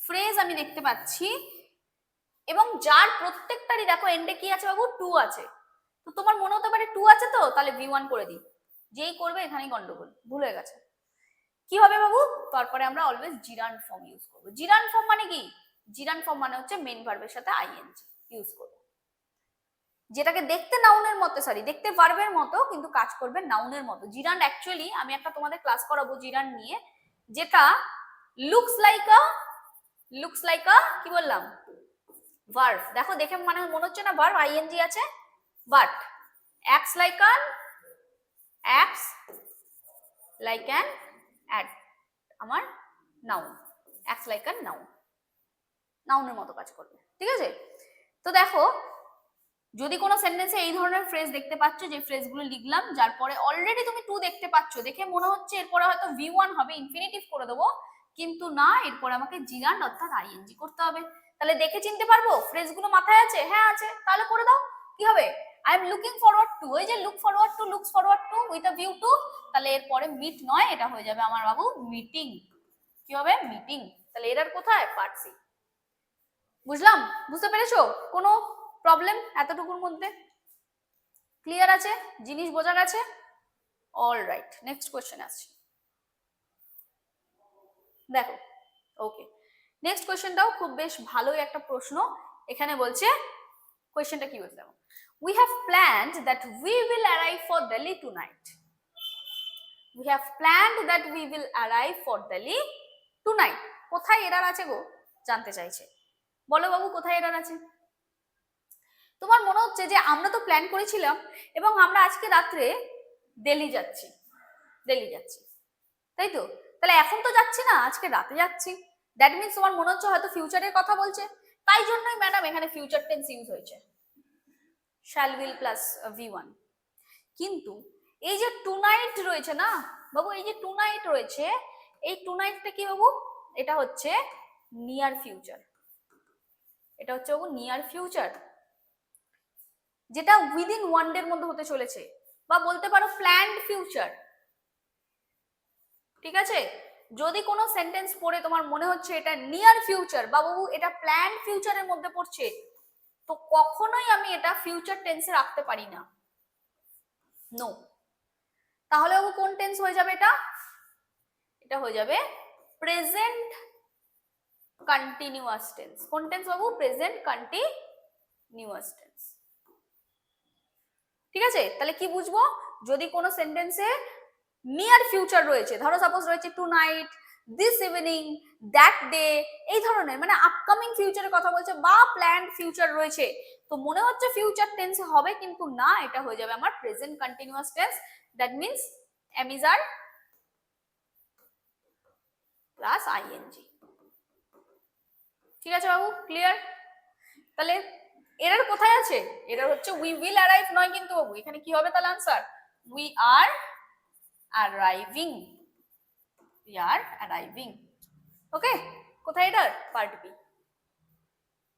ফ্রেজ আমি দেখতে পাচ্ছি এবং যার প্রত্যেকটারই দেখো এন্ডে কি আছে বাবু, টু আছে। তো তোমার মনে হতে পারে টু আছে, তো তাহলে V1 করে দিই, যেই করবে এখানেই গন্ডগোল, ভুল হয়ে গেছে। কি হবে বাবু, তারপরে আমরা অলওয়েজ জিরান্ড ফর্ম ইউজ করবো। জিরান্ড ফর্ম মানে কি, জিরান্ড ফর্ম মানে হচ্ছে মেন ভার্বের সাথে আইএনজি ইউজ করবো, যেটাকে দেখতে নাউনের মতো, সরি দেখতে ভার্বের মতো কিন্তু কাজ করবে নাউনের মতো। জিরান্ড অ্যাকচুয়ালি আমি একটা তোমাদের ক্লাস করাবো জিরান্ড নিয়ে, যেটা লুকস লাইক আ কি বললাম, ভার্ব। দেখো দেখে মানে মনে হচ্ছে না ভার্ব আইএনজি আছে, বাট acts like an আমার নাউন, acts like an নাউনের মতো কাজ করবে, ঠিক আছে। তো দেখো যদি কোনো সেন্টেন্সে এই ধরনের ফ্রেজ দেখতে পাচ্ছ, যে ফ্রেজগুলো লিখলাম, যার পরে অলরেডি তুমি টু দেখতে পাচ্ছ, দেখে মনে হচ্ছে এরপরে হয়তো V1 হবে, ইনফিনিটিভ করে দেবো, কিন্তু না, এরপরে আমাকে জিরান্ড অর্থাৎ আইএনজি করতে হবে। তাহলে দেখে চিনতে পারবো ফ্রেজগুলো মাথায় আছে, হ্যাঁ আছে, তাহলে করে দাও। কি হবে, I am looking forward two, ওই যে looks forward to with a view to, তাহলে এরপরে মিট নয়, এটা হয়ে যাবে আমার বাবু মিটিং। কি হবে, মিটিং। তাহলে এরার কোথায়, পার্ট সি। বুঝলাম, বুঝতে পেরেছো কোনো প্রবলেম এতটুকুর মধ্যে? ক্লিয়ার আছে, জিনিস বোঝা গেছে? অল রাইট, নেক্সট কোয়েশ্চেন আসছি। দেখো, ওকে, নেক্সট কোয়েশ্চেনটাও খুব বেশ ভালোই একটা প্রশ্ন। এখানে বলছে, কোয়েশ্চেনটা কি বলছে, দেখো, we have planned that we will arrive for Delhi tonight. We have planned that we will arrive for Delhi tonight. কোথায় এরার আছে গো, জানতে চাইছে। বলো বাবু কোথায় এরার আছে? তোমার মনে হচ্ছে যে আমরা তো প্ল্যান করেছিলাম এবং আমরা আজকে রাত্রে দিল্লি যাচ্ছি, তাই তো? তাহলে এখন তো যাচ্ছি না, আজকে রাতে যাচ্ছি। দ্যাট মিন্স তোমার মনে হচ্ছে হয়তো ফিউচারের কথা বলছে, তাই জন্যই ম্যাডাম এখানে ফিউচার টেন্স ইউজ হয়েছে, শ্যাল উইল প্লাস V1। কিন্তু এই যে টু নাইট রয়েছে না বাবু, এই যে টু নাইট রয়েছে, এই টু নাইটটা কি বাবু, এটা হচ্ছে নিয়ার ফিউচার, এটা হচ্ছে বাবু নিয়ার ফিউচার, যেটা উইদিন ওয়ান ডে এর মধ্যে হতে চলেছে, বা বলতে পারো প্ল্যান্ড ফিউচার, ঠিক আছে। যদি কোনো সেন্টেন্স পড়ে তোমার মনে হচ্ছে এটা নিয়ার ফিউচার বা বাবু এটা প্ল্যান্ড ফিউচারের মধ্যে পড়ছে, তো কখনোই আমি এটা ফিউচার টেন্সে রাখতে পারি না, নো। তাহলে বাবু কোন টেন্স হয়ে যাবে, এটা হয়ে যাবে প্রেজেন্ট কন্টিনিউয়াস টেন্স। কোন টেন্স বাবু, প্রেজেন্ট কন্টিনিউয়াস টেন্স, ঠিক আছে। তাহলে কি বুঝবো, যদি কোনো সেন্টেন্সে নিয়ার ফিউচার রয়েছে, ধরো সাপোজ রয়েছে tonight, this evening, that day, এই ধরনের মানে আপকামিং ফিউচারের কথা বলছে বা প্ল্যান্ড ফিউচার রয়েছে, তো মনে হচ্ছে ফিউচার টেন্স হবে, কিন্তু না, এটা হয়ে যাবে আমার present continuous tense. That means am is are plus ING, ঠিক আছে বাবু, ক্লিয়ার? তাহলে এরার কোথায় আছে, এরার হচ্ছে উই উইল অ্যারাইভ নয় কিন্তু বাবু, এখানে কি হবে তাহলে answer, we are arriving, we are arriving, ওকে। কোথায় এটার, পার্ট বি।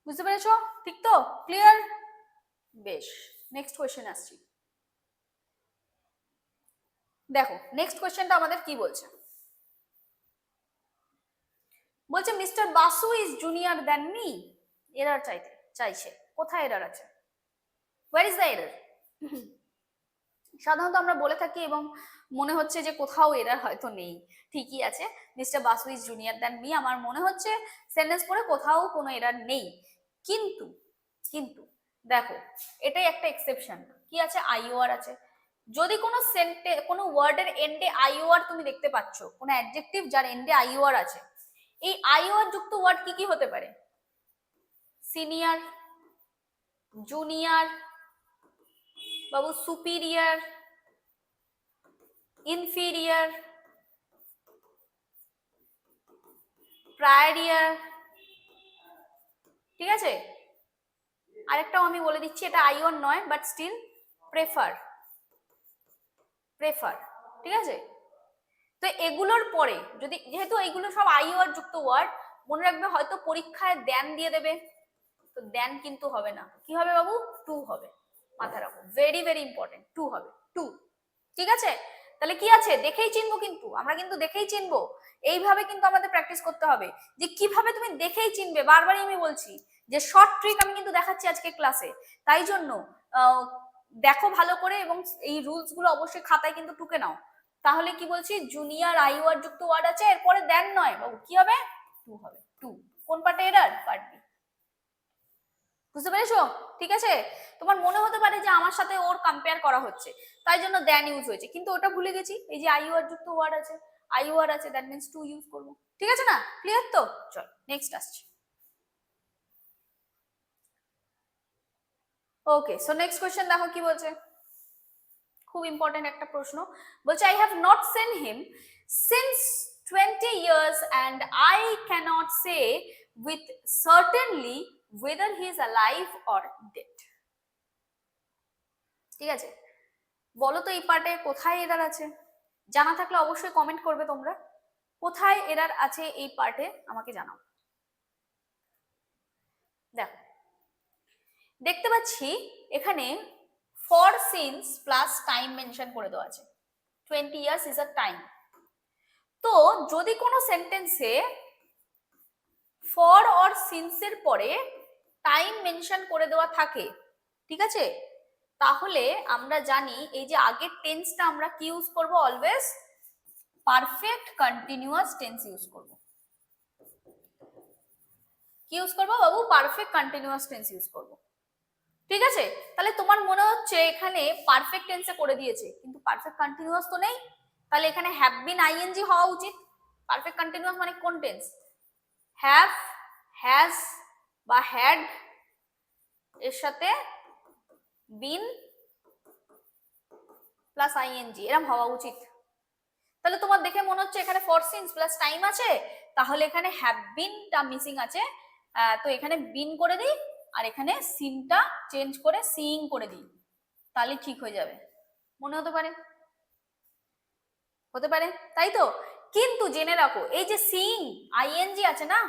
বুঝতে পেরেছো, ঠিক তো, ক্লিয়ার? বেশ, নেক্সট কোয়েশ্চেন আসছি। দেখো নেক্সট কোয়েশ্চেনটা আমাদের কি বলছে, বলছে mister Basu is junior than me. Error চাইছে, কোথায় এরার আছে, হোয়ার ইজ দ্য এরার? সাধারণত আমরা বলে থাকি এবং মনে হচ্ছে যে কোথাও এরার হয়তো নেই, ঠিকই আছে, mister Basu is junior than me, আমার মনে হচ্ছে সেন্টেন্স পড়ে কোথাও কোনো এরার নেই, কিন্তু কিন্তু দেখো এটাই একটা এক্সেপশন, কি আছে, আইওআর আছে। যদি কোনো কোনো ওয়ার্ডের এন্ডে আইওআর তুমি দেখতে পাচ্ছ, কোনো অ্যাডজেক্টিভ যার এন্ডে আইওআর আছে, এই আইওআর যুক্ত ওয়ার্ড কি কি হতে পারে, সিনিয়র, জুনিয়র বাবু, সুপিরিয়র, ইনফিরিয়র, প্রায়রিয়র, ঠিক আছে। আরেকটাও আমি বলে দিচ্ছি, এটা আই ওয়ান নয়, বাট স্টিল প্রেফার, প্রেফার, ঠিক আছে? তো এগুলোর পরে যদি, যেহেতু এইগুলো সব আই ওয়ার্ড যুক্ত ওয়ার্ড, মনে রাখবে হয়তো পরীক্ষায় দেন দিয়ে দেবে, তো দেন কিন্তু হবে না, কি হবে বাবু? টু হবে, মাথায় রাখো, ভেরি ভেরি ইম্পর্টেন্ট, টু হবে, টু। ঠিক আছে, তাহলে কি আছে, দেখেই চিনবো, কিন্তু আমরা কিন্তু দেখেই চিনবো, এইভাবে কিন্তু আমাদের প্র্যাকটিস করতে হবে যে কিভাবে তুমি দেখেই চিনবে। বারবারই আমি বলছি যে শর্ট ট্রিক আমি কিন্তু দেখাচ্ছি আজকে ক্লাসে, তাই জন্য দেখো ভালো করে, এবং এই রুলস গুলো অবশ্যই খাতায় কিন্তু টুকে নাও। তাহলে কি বলছি, জুনিয়র আই ওয়ার্ড যুক্ত ওয়ার্ড আছে, এরপরে দেন নয় বাবু, কি হবে? টু হবে, টু। কোন পার্টে এরার? Part B. বুঝতে পেরেছো? ঠিক আছে, তোমার মনে হতে পারে যে আমার সাথে ওর কম্পেয়ার করা হচ্ছে, তাই জন্য দেন ইউজ হয়েছে, কিন্তু ওটা ভুলে গেছি, এই যে আই ওয়ার্ড যুক্ত ওয়ার্ড আছে, আই ওয়ার্ড আছে, দ্যাট মিন্স টু ইউজ করবো। ঠিক আছে না? ক্লিয়ার তো? চল নেক্সট আসছে। ওকে, সো নেক্সট কোশ্চেন দেখো কি বলছে, খুব ইম্পর্টেন্ট একটা প্রশ্ন। বলছে I have not seen him since 20 years and I cannot say with certainly whether he is alive or dead. ঠিক আছে, বলো তো এই পার্টে কোথায় এরার আছে? জানা থাকলে অবশ্যই কমেন্ট করবে তোমরা, কোথায় এরার আছে এই পার্টে আমাকে জানাও। দেখো, দেখতে পাচ্ছি এখানে for since plus time mention করে দেওয়া আছে, 20 years is a time। তো যদি কোনো সেন্টেন্সে ফর অর সিন্স এর পরে টাইম মেনশন করে দেওয়া থাকে, ঠিক আছে, তাহলে আমরা জানি এই যে আগের টেন্সটা আমরা কি ইউজ করব, always perfect continuous tense use করব। কি ইউজ করব বাবু? পারফেক্ট কন্টিনিউয়াস টেন্স ইউজ করব। ঠিক আছে, তাহলে তোমার মনে হচ্ছে এখানে পারফেক্ট টেন্সে করে দিয়েছে, কিন্তু পারফেক্ট কন্টিনিউয়াস তো নেই, তাহলে এখানে হ্যাভ বিন আইএনজি হওয়া উচিত। পারফেক্ট কন্টিনিউয়াস মানে কোন টেন্স? হ্যাভ, হ্যাজ বা হ্যাড এর সাথে বিন প্লাস আইএনজি এরকম হওয়া উচিত। তাহলে তোমার দেখে মনে হচ্ছে এখানে ফর সিন্স প্লাস টাইম আছে, তাহলে এখানে হ্যাভ বিনটা মিসিং আছে, তো এখানে বিন করে দিই, আর এখানে সিনটা চেঞ্জ করে সিইং করে দিই, তাহলে ঠিক হয়ে যাবে, মনে হতে পারে, হতে পারে, তাই তো? কিন্তু জেনে রাখো এই যে সিইং আইএনজি আছে না,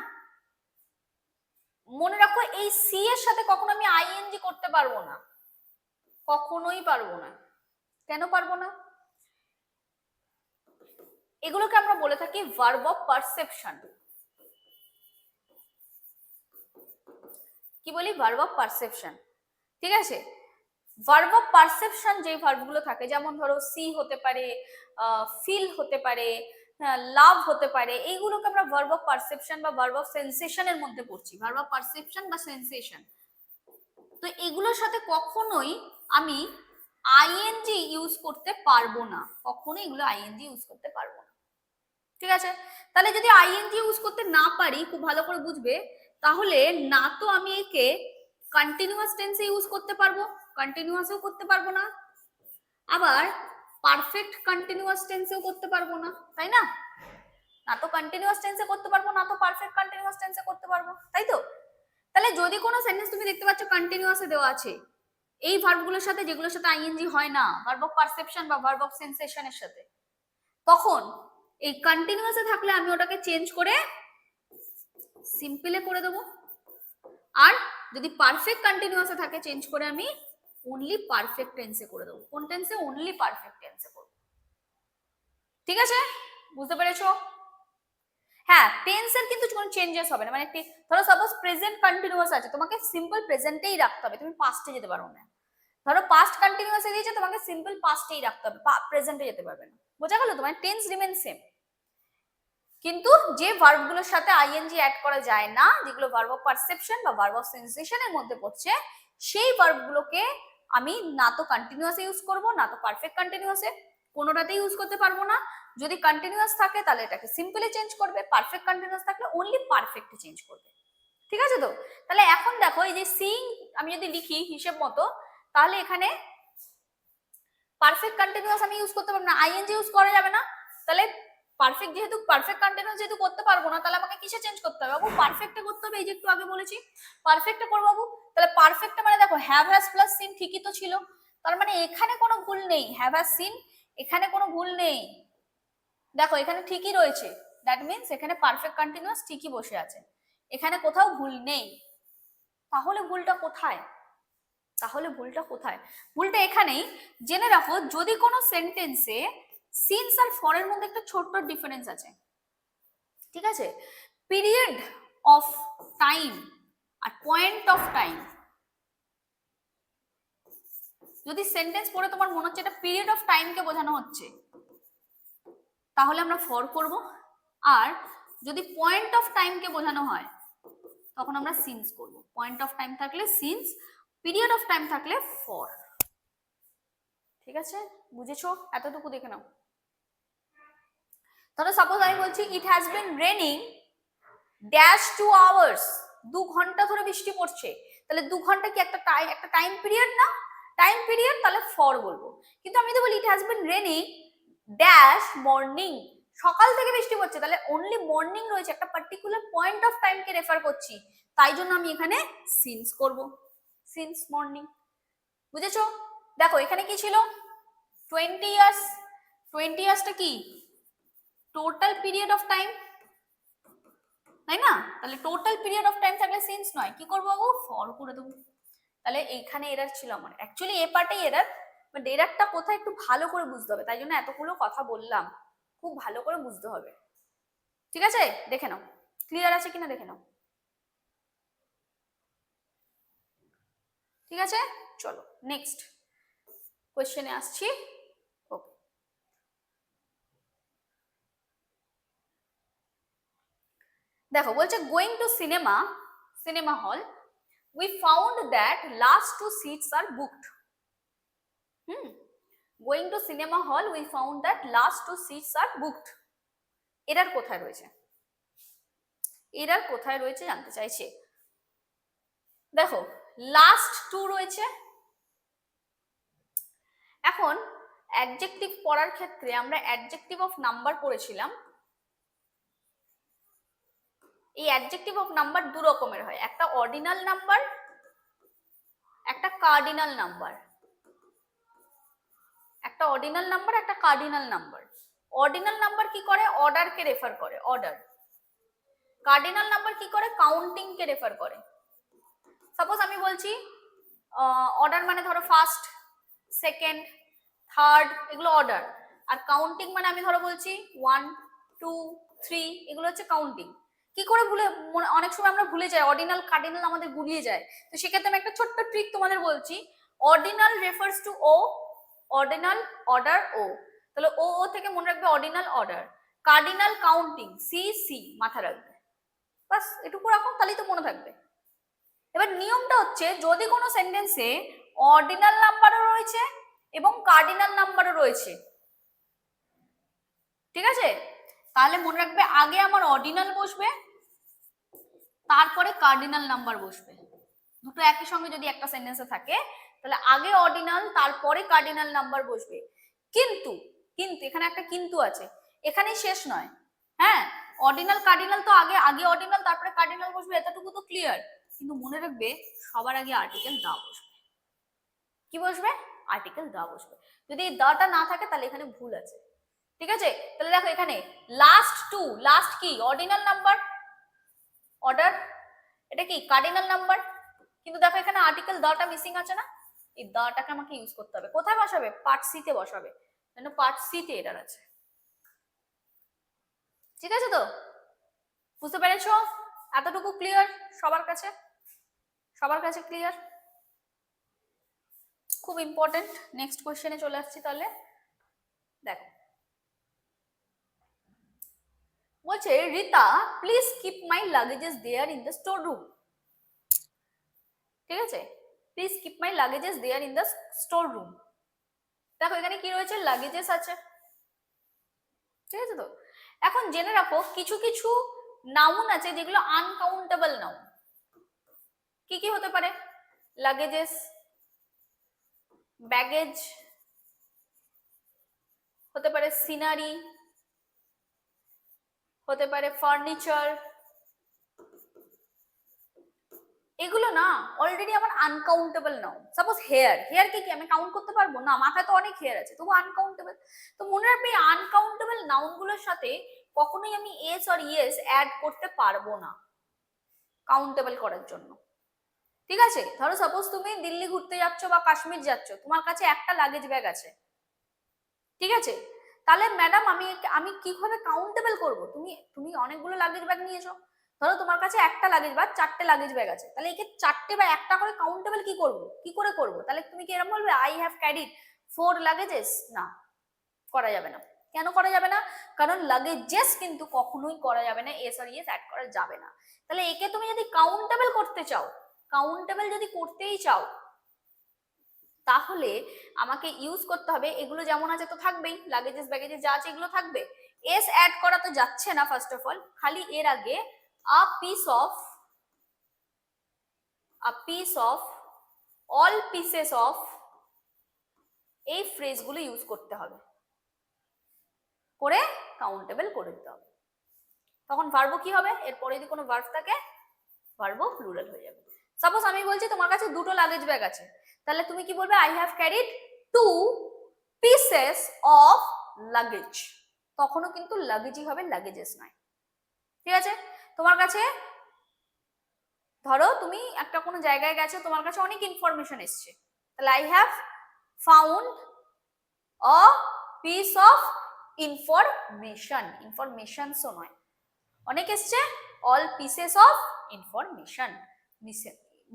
মনে রাখো এই সি এর সাথে কখনো আমি আইএনজি করতে পারবো না, কখনোই পারবো না। কেন পারবো না? এগুলোকে আমরা বলে থাকি ভার্ব অফ পারসেপশন। কি বলি? Verb of perception. ঠিক আছে, ভার্ব অফ পারসেপশন যে ভার্বগুলো থাকে, যেমন ধরো সি হতে পারে, ফিল হতে পারে, লাভ হতে পারে, এইগুলোকে আমরা ভার্ব অফ পারসেপশন বা ভার্ব অফ সেন্সেশনের মধ্যে পড়ছি, ভার্ব অফ পারসেপশন বা সেন্সেশন। তো এগুলোর সাথে কখনোই আমি আইএনজি ইউজ করতে পারবো না, কখনোই এগুলো আইএনজি ইউজ করতে পারবো না। ঠিক আছে, তাহলে যদি আইএনজি ইউজ করতে না পারি, খুব ভালো করে বুঝবে, তাহলে না তো আমি একে কন্টিনিউয়াস টেন্সে ইউজ করতে পারবো, কন্টিনিউয়াসও করতে পারবো না, আবার পারফেক্ট কন্টিনিউয়াস টেন্সেও করতে পারবো না, তাই না? না তো কন্টিনিউয়াস টেন্সে করতে পারবো, না তো পারফেক্ট কন্টিনিউয়াস টেন্সে করতে পারবো, তাই তো? তাহলে যদি কোনো সেন্টেন্স তুমি দেখতে পাচ্ছ কন্টিনিউয়াসে দেওয়া আছে, এই ভার্বগুলোর সাথে যেগুলোর সাথে আইএনজি হয় না, ভার্ব অফ পারসেপশন বা ভার্ব অফ সেন্সেশনের সাথে, তখন এই কন্টিনিউয়াসে থাকলে আমি ওটাকে চেঞ্জ করে সিম্পলে করে দেবো, আর যদি পারফেক্ট কন্টিনিউয়াসে থাকে চেঞ্জ করে আমি অনলি পারফেক্ট টেন্সে করে দেবো। কোন টেন্সে? অনলি পারফেক্ট টেন্সে করব। ঠিক আছে, বুঝতে পেরেছো? হ্যাঁ, টেন্সের কিন্তু কোনো চেঞ্জেস হবে না, মানে ধরো সাপোজ প্রেজেন্ট কন্টিনিউয়াস আছে, তোমাকে সিম্পল প্রেজেন্টেই রাখতে হবে, তুমি পাস্টে যেতে পারো না। ধরো পাস্ট কন্টিনিউয়াসে দিয়েছে, তোমাকে সিম্পল পাস্টেই রাখতে হবে, প্রেজেন্টে যেতে পারবে না। বোঝা গেল? তোমার টেন্স রিমেন সেম, কিন্তু যে ভার্বগুলোর সাথে আইএনজি অ্যাড করা যায় না, যেগুলো ভার্ব অফ পারসেপশন বা ভার্ব অফ সেন্সেশনের মধ্যে পড়ছে, সেই ভার্বগুলোকে আমি না তো কন্টিনিউয়াসে ইউজ করব, না তো পারফেক্ট কন্টিনিউয়াসে, কোনোটাতেই ইউজ করতে পারবো না। যদি কন্টিনিউয়াস থাকে তাহলে এটাকে সিম্পলি চেঞ্জ করবে, পারফেক্ট কন্টিনিউয়াস থাকলে অনলি পারফেক্টে চেঞ্জ করবে। ঠিক আছে তো? তাহলে এখন দেখো এই যে সিইং আমি যদি লিখি হিসেব মতো, তাহলে এখানে পারফেক্ট কন্টিনিউয়াস আমি ইউজ করতে পারবো না, আইএনজি ইউজ করা যাবে না, তাহলে পারফেক্ট যেহেতু পারফেক্ট কন্টিনিউয়াস যেহেতু করতে পারবো না, তাহলে আমাকে কিসে চেঞ্জ করতে হবে বাবু? পারফেক্টে করতে হবে। এই যে একটু আগে বলেছি পারফেক্টে করবো বাবু। তাহলে পারফেক্টে মানে দেখো হ্যাভ হ্যাজ প্লাস সিন ঠিকই তো ছিল, তার মানে এখানে কোনো ভুল নেই। হ্যাভ হ্যাজ সিন এখানে কোনো ভুল নেই, দেখো এখানে ঠিকই রয়েছে। দ্যাট মিনস এখানে পারফেক্ট কন্টিনিউয়াস ঠিকই বসে আছে, এখানে কোথাও ভুল নেই। তাহলে ভুলটা কোথায়? তাহলে ভুলটা কোথায়? ভুলটা এখানেই। জেনে রাখো যদি কোনো সেন্টেন্সে সিন্স আর ফর এর মধ্যে একটা ছোট্ট ডিফারেন্স আছে, ঠিক আছে? পিরিয়ড অফ টাইম আর পয়েন্ট অফ টাইম, যদি সেন্টেন্স পড়ে তোমার মনে হচ্ছে এটা পিরিয়ড অফ টাইমকে বোঝানো হচ্ছে, তাহলে আমরা ফর করব। আর যদি পয়েন্ট অফ টাইমকে বোঝানো হয় তখন আমরা সিন্স করব। পয়েন্ট অফ টাইম থাকলে সিন্স, পিরিয়ড অফ টাইম থাকলে ফর। ঠিক আছে, বুঝেছো? এতটুকু দেখে নাও। তাহলে সাপোজ আমি বলছি it has been raining dash 2 hours, 2 ঘন্টা ধরে বৃষ্টি পড়ছে, তাহলে 2 ঘন্টা কি একটা টাইম পিরিয়ড না? টাইম পিরিয়ড, তাহলে ফর বলবো। কিন্তু আমি যদি বলি it has been raining dash morning, সকাল থেকে বৃষ্টি পড়ছে, তাহলে অনলি মর্নিং রয়েছে, একটা পার্টিকুলার পয়েন্ট অফ টাইমকে রেফার করছি, তাই জন্য আমি এখানে সিন্স করব, সিন্স মর্নিং। বুঝেছো? দেখো এখানে কি ছিল 20 ইয়ার্স, 20 ইয়ার্সটা কি টোটাল পিরিয়ড অফ টাইম, তাই না? তাহলে টোটাল পিরিয়ড অফ টাইম থাকলে সিন্স নয়, কি করবো বাবু? ফর করে দেবো। তাহলে এইখানে এরার ছিল আমার, অ্যাকচুয়ালি এ পার্টেই এরার, বাট এরারটা কোথায় একটু ভালো করে বুঝতে হবে, তাই জন্য এতগুলো কথা বললাম, খুব ভালো করে বুঝতে হবে। ঠিক আছে, দেখে নাও ক্লিয়ার আছে কিনা দেখে নাও। ঠিক আছে, চলো নেক্সট কোয়েশ্চেনে আসছি। ওকে, দেখো বলছে going to cinema hall we found that last 2 seats are booked. Going to cinema hall we found that last 2 seats are booked. Error কোথায় রয়েছে? এরার কোথায় রয়েছে জানতে চাইছে। দেখো লাস্ট 2 রয়েছে। এখন অ্যাডজেক্টিভ পড়ার ক্ষেত্রে আমরা অ্যাডজেক্টিভ অফ নাম্বার পড়েছিলাম। এই অ্যাডজেক্টিভ অফ নাম্বার দু রকমের হয়, একটা অর্ডিনাল নাম্বার, একটা কার্ডিনাল নাম্বার। একটা অর্ডিনাল নাম্বার, একটা কার্ডিনাল নাম্বার। অর্ডিনাল নাম্বার কি করে? অর্ডারকে রেফার করে, অর্ডার। কার্ডিনাল নাম্বার কি করে? কাউন্টিং কে রেফার করে। সাপোজ আমি বলছি অর্ডার মানে ধরো ফার্স্ট, সেকেন্ড, থার্ড, এগুলো অর্ডার। আর কাউন্টিং মানে আমি ধরো বলছি 1 2 3, এগুলো হচ্ছে কাউন্টিং। কি করে ভুলে, অনেক সময় আমরা ভুলে যাই, অর্ডিনাল কার্ডিনাল আমাদের গুলিয়ে যায়। তো সেক্ষেত্রে আমি একটা ছোট্ট ট্রিক তোমাদের বলছি। Ordinal refers to O, ordinal order O, তাহলে ও ও থেকে মনে রাখবে ordinal order. Cardinal counting C C, মাথা রাখবে, বাস এটুকু রাখো, তাহলেই তো মনে থাকবে। এবার নিয়মটা হচ্ছে যদি কোনো সেন্টেন্সে অর্ডিনাল নাম্বারও রয়েছে এবং কার্ডিনাল নাম্বারও রয়েছে, ঠিক আছে, তাহলে মনে রাখবে আগে আমার অর্ডিনাল বসবে, তারপরে কার্ডিনাল নাম্বার বসবে। দুটো একই সঙ্গে যদি একটা সেন্টেন্সে থাকে তাহলে আগে অর্ডিনাল তারপরে কার্ডিনাল নাম্বার বসবে। কিন্তু কিন্তু এখানে একটা কিন্তু আছে, এখানেই শেষ নয়। হ্যাঁ, অর্ডিনাল কার্ডিনাল তো আগে আগে অর্ডিনাল তারপরে কার্ডিনাল বসবে, এতটুকু তো ক্লিয়ার। কিন্তু মনে রাখবে সবার আগে আর্টিকেল দা বসবে। কি বসবে? আর্টিকেল দা বসবে। যদি এই দাটা না থাকে তাহলে এখানে ভুল আছে। ঠিক আছে, তাহলে দেখো এখানে লাস্ট 2, লাস্ট কি? অর্ডিনাল নাম্বার, অর্ডার, এটা কি কার্ডিনাল নাম্বার। কিন্তু দেখো এখানে আর্টিকেল দাটা মিসিং আছে না, এই দাটাকে আমাকে ইউজ করতে হবে। কোথায় বসাবে? পার্ট সি তে বসাবে, কেন পার্ট সি তে এটার আছে। ঠিক আছে তো, বুঝতে পেরেছো? এতটুকু ক্লিয়ার সবার কাছে? সবার কাছে ক্লিয়ার? খুব ইম্পর্টেন্ট। নেক্সট কোশ্চেনে চলে আসছি তাহলে। দেখো বলছে Rita please keep my luggages there in the store room. ঠিক আছে, please keep my luggages there in the store room. দেখো এখানে কি রয়েছে? লাগেজেস আছে, ঠিক আছে তো। এখন জেনে রাখো কিছু কিছু নাউন আছে যেগুলো আনকাউন্টেবল নাউন। কি কি হতে পারে? লাগেজেস, ব্যাগেজ, হতে পারে সিনারি, হতে পারে ফার্নিচার, এগুলো না অলরেডি আমার uncountable noun. Suppose hair, hair কি আমি কাউন্ট করতে পারবো না? মাথায় তো অনেক হেয়ার আছে, তবু আনকাউন্টেবল। তো মনে রাখবে আনকাউন্টেবল নাউন গুলোর সাথে কখনোই আমি এস আর ইয়েস অ্যাড করতে পারবো না কাউন্টেবল করার জন্য। ঠিক আছে, ধরো সাপোজ তুমি দিল্লি ঘুরতে যাচ্ছ বা কাশ্মীর যাচ্ছ, তোমার কাছে একটা লাগেজ ব্যাগ আছে, ঠিক আছে, তাহলে ম্যাডাম আমি আমি কিভাবে কাউন্টেবল করব? তুমি তুমি অনেকগুলো লাগেজ ব্যাগ নিয়েছো, ধরো তোমার কাছে একটা লাগেজ ব্যাগ, চারটে লাগেজ ব্যাগ আছে, তাহলে একে চারটে বা একটা করে কাউন্টেবল কি করব, কি করে করব? তাহলে তুমি কি এরকম বলবে আই হ্যাভ ক্যারিড 4 লাগেজেস? না, করা যাবে না। কেন করা যাবে না? কারণ লাগেজেস কিন্তু কখনোই করা যাবে না, এস আর ইয়েস অ্যাড করা যাবে না। তাহলে একে তুমি যদি কাউন্টেবল করতে চাও, কাউন্টেবল যদি করতেই চাও, তাহলে আমাকে ইউজ করতে হবে এগুলো যেমন আছে তো থাকবেই, লাগেজেস ব্যাগেজেস যা আছে এগুলো থাকবে। এস অ্যাড করা তো যাচ্ছে না ফার্স্ট অফ অল, খালি এর আগে আ piece of all pieces of এই ফ্রেজগুলো ইউজ করতে হবে, করে কাউন্টেবল করে দিতে হবে। তখন ভার্ব কি হবে? এরপরে যদি কোনো ভার্ব থাকে ভার্ব প্লুরাল হয়ে যাবে। সাপোজ আমি বলছি তোমার কাছে দুটো লাগেজ ব্যাগ আছে, তাহলে তুমি কি বলবে? I have carried 2 pieces of luggage. তখনও কিন্তু লাগেজই হবে, লাগেজেস নয়। ঠিক আছে, তোমার কাছে ধরো তুমি একটা কোনো জায়গায় গেছো, তোমার কাছে অনেক ইনফরমেশন এসছে, তাহলে I have found a piece of information. ইনফরমেশনসও নয়, অনেক এসছে, all pieces of information.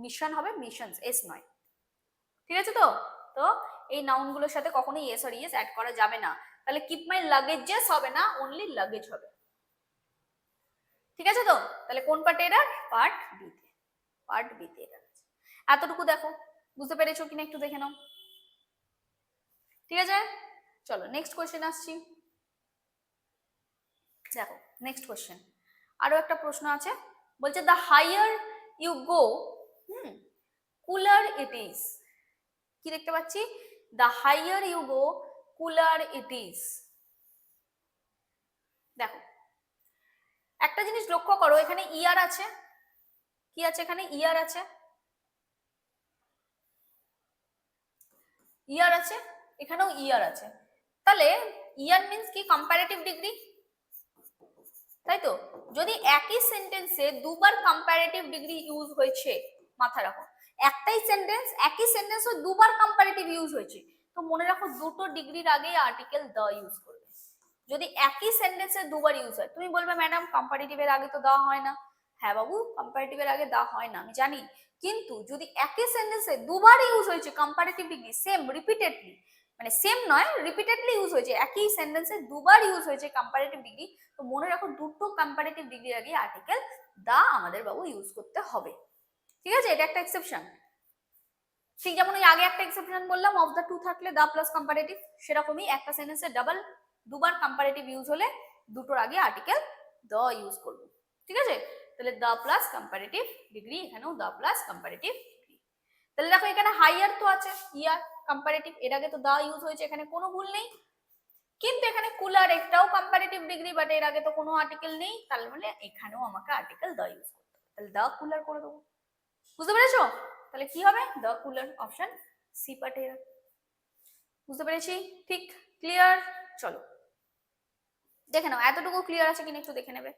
Mission হবে, মিশনস, এস নয়। ঠিক আছে, তো তো এই নাউন গুলোর সাথে কখনোই এস আর ইয়েস অ্যাড করা যাবে না। তাহলে কিপ মাই লাগেজেস হবে না, অনলি লাগেজ হবে। ঠিক আছে, তো তাহলে কোন পার্টে এরার? পার্ট বি তে, পার্ট বি তে এরার আছে। এতটুকু দেখো, বুঝতে পেরেছো কিনা একটু দেখে নাও। ঠিক আছে, চলো নেক্সট কোশ্চেন আসছি। দেখো নেক্সট কোশ্চেন, আরো একটা প্রশ্ন আছে, বলছে the higher you go cooler it is. কি দেখতে পাচ্ছি? The higher you go cooler it is. দেখো একটা জিনিস লক্ষ্য করো, এখানে ইয়ার আছে, কি আছে এখানে? ইয়ার আছে, ইয়ার আছে, এখানেও ইয়ার আছে। তাহলে ইয়ার মিন্স কি? কম্পারেটিভ ডিগ্রি, তাই তো? যদি একই সেন্টেন্সে দুবার কম্পারেটিভ ডিগ্রি ইউজ হয়েছে, মাথা রাখো, একটাই সেন্টেন্স, একই সেন্টেন্সে দুবার কম্পারেটিভ ইউজ হয়েছে, তো মনে রাখো দুটো ডিগ্রির আগে আর্টিকেল দ্য ইউজ করবে। যদি একই সেন্টেন্সে দুবার ইউজ হয়, তুমি বলবে ম্যাডাম কম্পারেটিভের আগে তো দা হয় না। হ্যাঁ বাবু, কম্পারেটিভের আগে দা হয় না, আমি জানি, কিন্তু যদি একই সেন্টেন্সে দুবার ইউজ হয়েছে কম্পারেটিভ ডিগ্রি, সেম রিপিটেডলি, মানে সেম নয়, রিপিটেডলি ইউজ হয়েছে, একই সেন্টেন্সে দুবার ইউজ হয়েছে কম্পারেটিভ ডিগ্রি, তো মনে রাখো দুটো কম্পারেটিভ ডিগ্রির আগে আর্টিকেল দা আমাদের বাবু ইউজ করতে হবে। ঠিক আছে, এটা একটা এক্সেপশন। ঠিক যেমন ওই আগে একটা এক্সেপশন বললাম, অফ দ্য টু থাকলে দা প্লাস কম্পারেটিভ, সেরকমই একটা সেন্টেন্সে ডাবল দুবার কম্পারেটিভ ইউজ হলে দুটোর আগে আর্টিকেল দ্য ইউজ করব। ঠিক আছে, তাহলে দা প্লাস কম্পারেটিভ ডিগ্রি, এখানেও দা প্লাস কম্পারেটিভ ডিগ্রি। তাহলে দেখো এখানে হাইয়ার তো আছে, ইয়ার কম্পারেটিভ, এর আগে তো দা ইউজ হয়েছে, এখানে কোনো ভুল নেই। কিন্তু এখানে কুলার একটাও কম্পারেটিভ ডিগ্রি, বাট এর আগে তো কোনো আর্টিকেল নেই, তাহলে মানে এখানেও আমাকে আর্টিকেল দা ইউজ করতে হবে, তাহলে দা কুলার করে দেবো। বুঝতে পেরেছো? তাহলে কি হবে? দা কুলার, অপশন সি পার্ট এর। বুঝতে পেরেছি? ঠিক, ক্লিয়ার? চলো দেখে নাও এতটুকু ক্লিয়ার আছে কিনা একটু দেখে নেবে,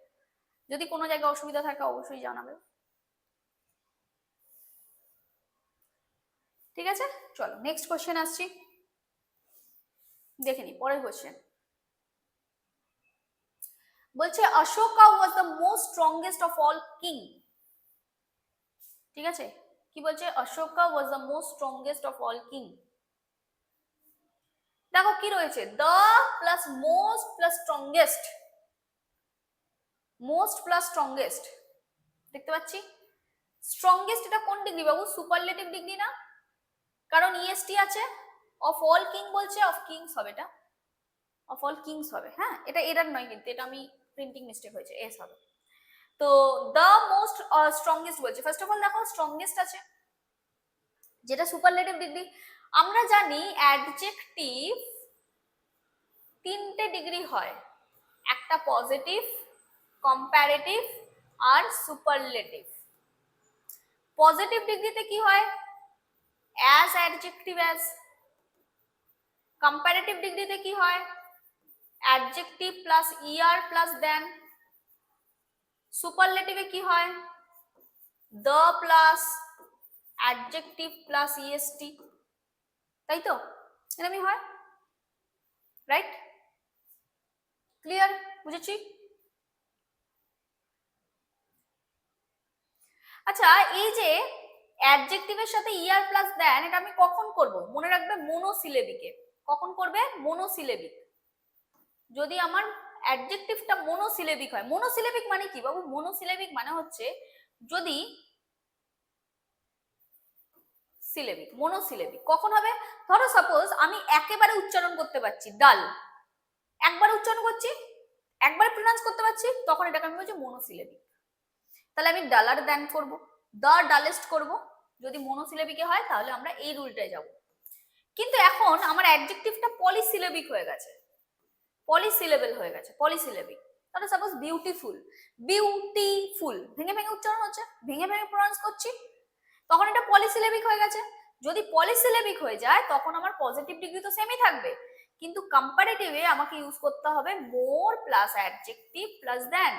যদি কোনো জায়গায় অসুবিধা থাকে অবশ্যই জানাবে। ঠিক আছে, চলো নেক্সট কোশ্চেন আসছি, দেখে নি পরের কোশ্চেন। বলছে Ashoka was the most strongest of all king. ঠিক আছে, কি বলছে? Ashoka was the most strongest of all king. দেখো কি রয়েছে? The plus most plus strongest, most plus strongest, দেখতে পাচ্ছি। স্ট্রংগেস্ট এটা কোন ডিগ্রি বাবু? সুপারলেটিভ ডিগ্রি না, কারণ ইএসটি আছে। অফ অল কিং বলছে, অফ কিংস হবে, এটা অফ অল কিংস হবে। হ্যাঁ, এটা এরার নয়, কিন্তু এটা আমি প্রিন্টিং মিস্টেক হয়েছে, এস হবে। তো দ্য মোস্ট স্ট্রংগেস্ট বলছে, ফার্স্ট অফ অল দেখো স্ট্রংগেস্ট আছে, যেটা সুপারলেটিভ ডিগ্রি। আমরা জানি অ্যাডজেক্টিভ তিনটে ডিগ্রি হয়, একটা পজিটিভ, কম্পারেটিভ আর সুপারলেটিভ। পজিটিভ ডিগ্রিতে কি হয়? As, adjective as. কম্পারেটিভ ডিগ্রিতে কি হয়? Adjective plus ER plus than. সুপারলেটিভে কি হয়? The plus adjective plus EST. তাই তো? এরকমই হয়, রাইট? ক্লিয়ার? বুঝেছি? আচ্ছা, এই যে অ্যাডজেক্টিভের সাথে ইআর প্লাস দেন, এটা আমি কখন করব? মনে রাখবে মোনোসিলেবিকে। কখন করবে? মোনোসিলেবিক। যদি আমার অ্যাডজেক্টিভটা মোনোসিলেবিক হয়। মোনোসিলেবিক মানে কি বাবু? মোনোসিলেবিক মানে হচ্ছে যদি সিলেবিক। মোনোসিলেবিক কখন হবে? ধরো সাপোজ আমি একেবারে উচ্চারণ করতে পারছি ডাল, একবারে উচ্চারণ করছি, একবারে প্রনাউন্স করতে পারছি, তখন এটাকে আমি বলছি মোনোসিলেবিক। তাহলে আমি ডালার দেন করব, দ্য ডালেস্ট করব। যদি মোনোসিলেবিকে হয় তাহলে আমরা এই রুলটায় যাব। কিন্তু এখন আমার অ্যাডজেক্টিভটা পলিসিলেবিক হয়ে গেছে, পলিসিলেবল হয়ে গেছে, পলিসিলেবিক। তাহলে সাপোজ বিউটিফুল, বিউটিফুল ভেঙে ভেঙে উচ্চারণ হচ্ছে, ভেঙে ভেঙে প্রনাউন্স করছি, তখন এটা পলিসিলেবিক হয়ে গেছে। যদি পলিসিলেবিক হয়ে যায় তখন আমার পজিটিভ ডিগ্রি তো সেমই থাকবে, কিন্তু কম্পারেটিভে আমাকে ইউজ করতে হবে more plus adjective plus than,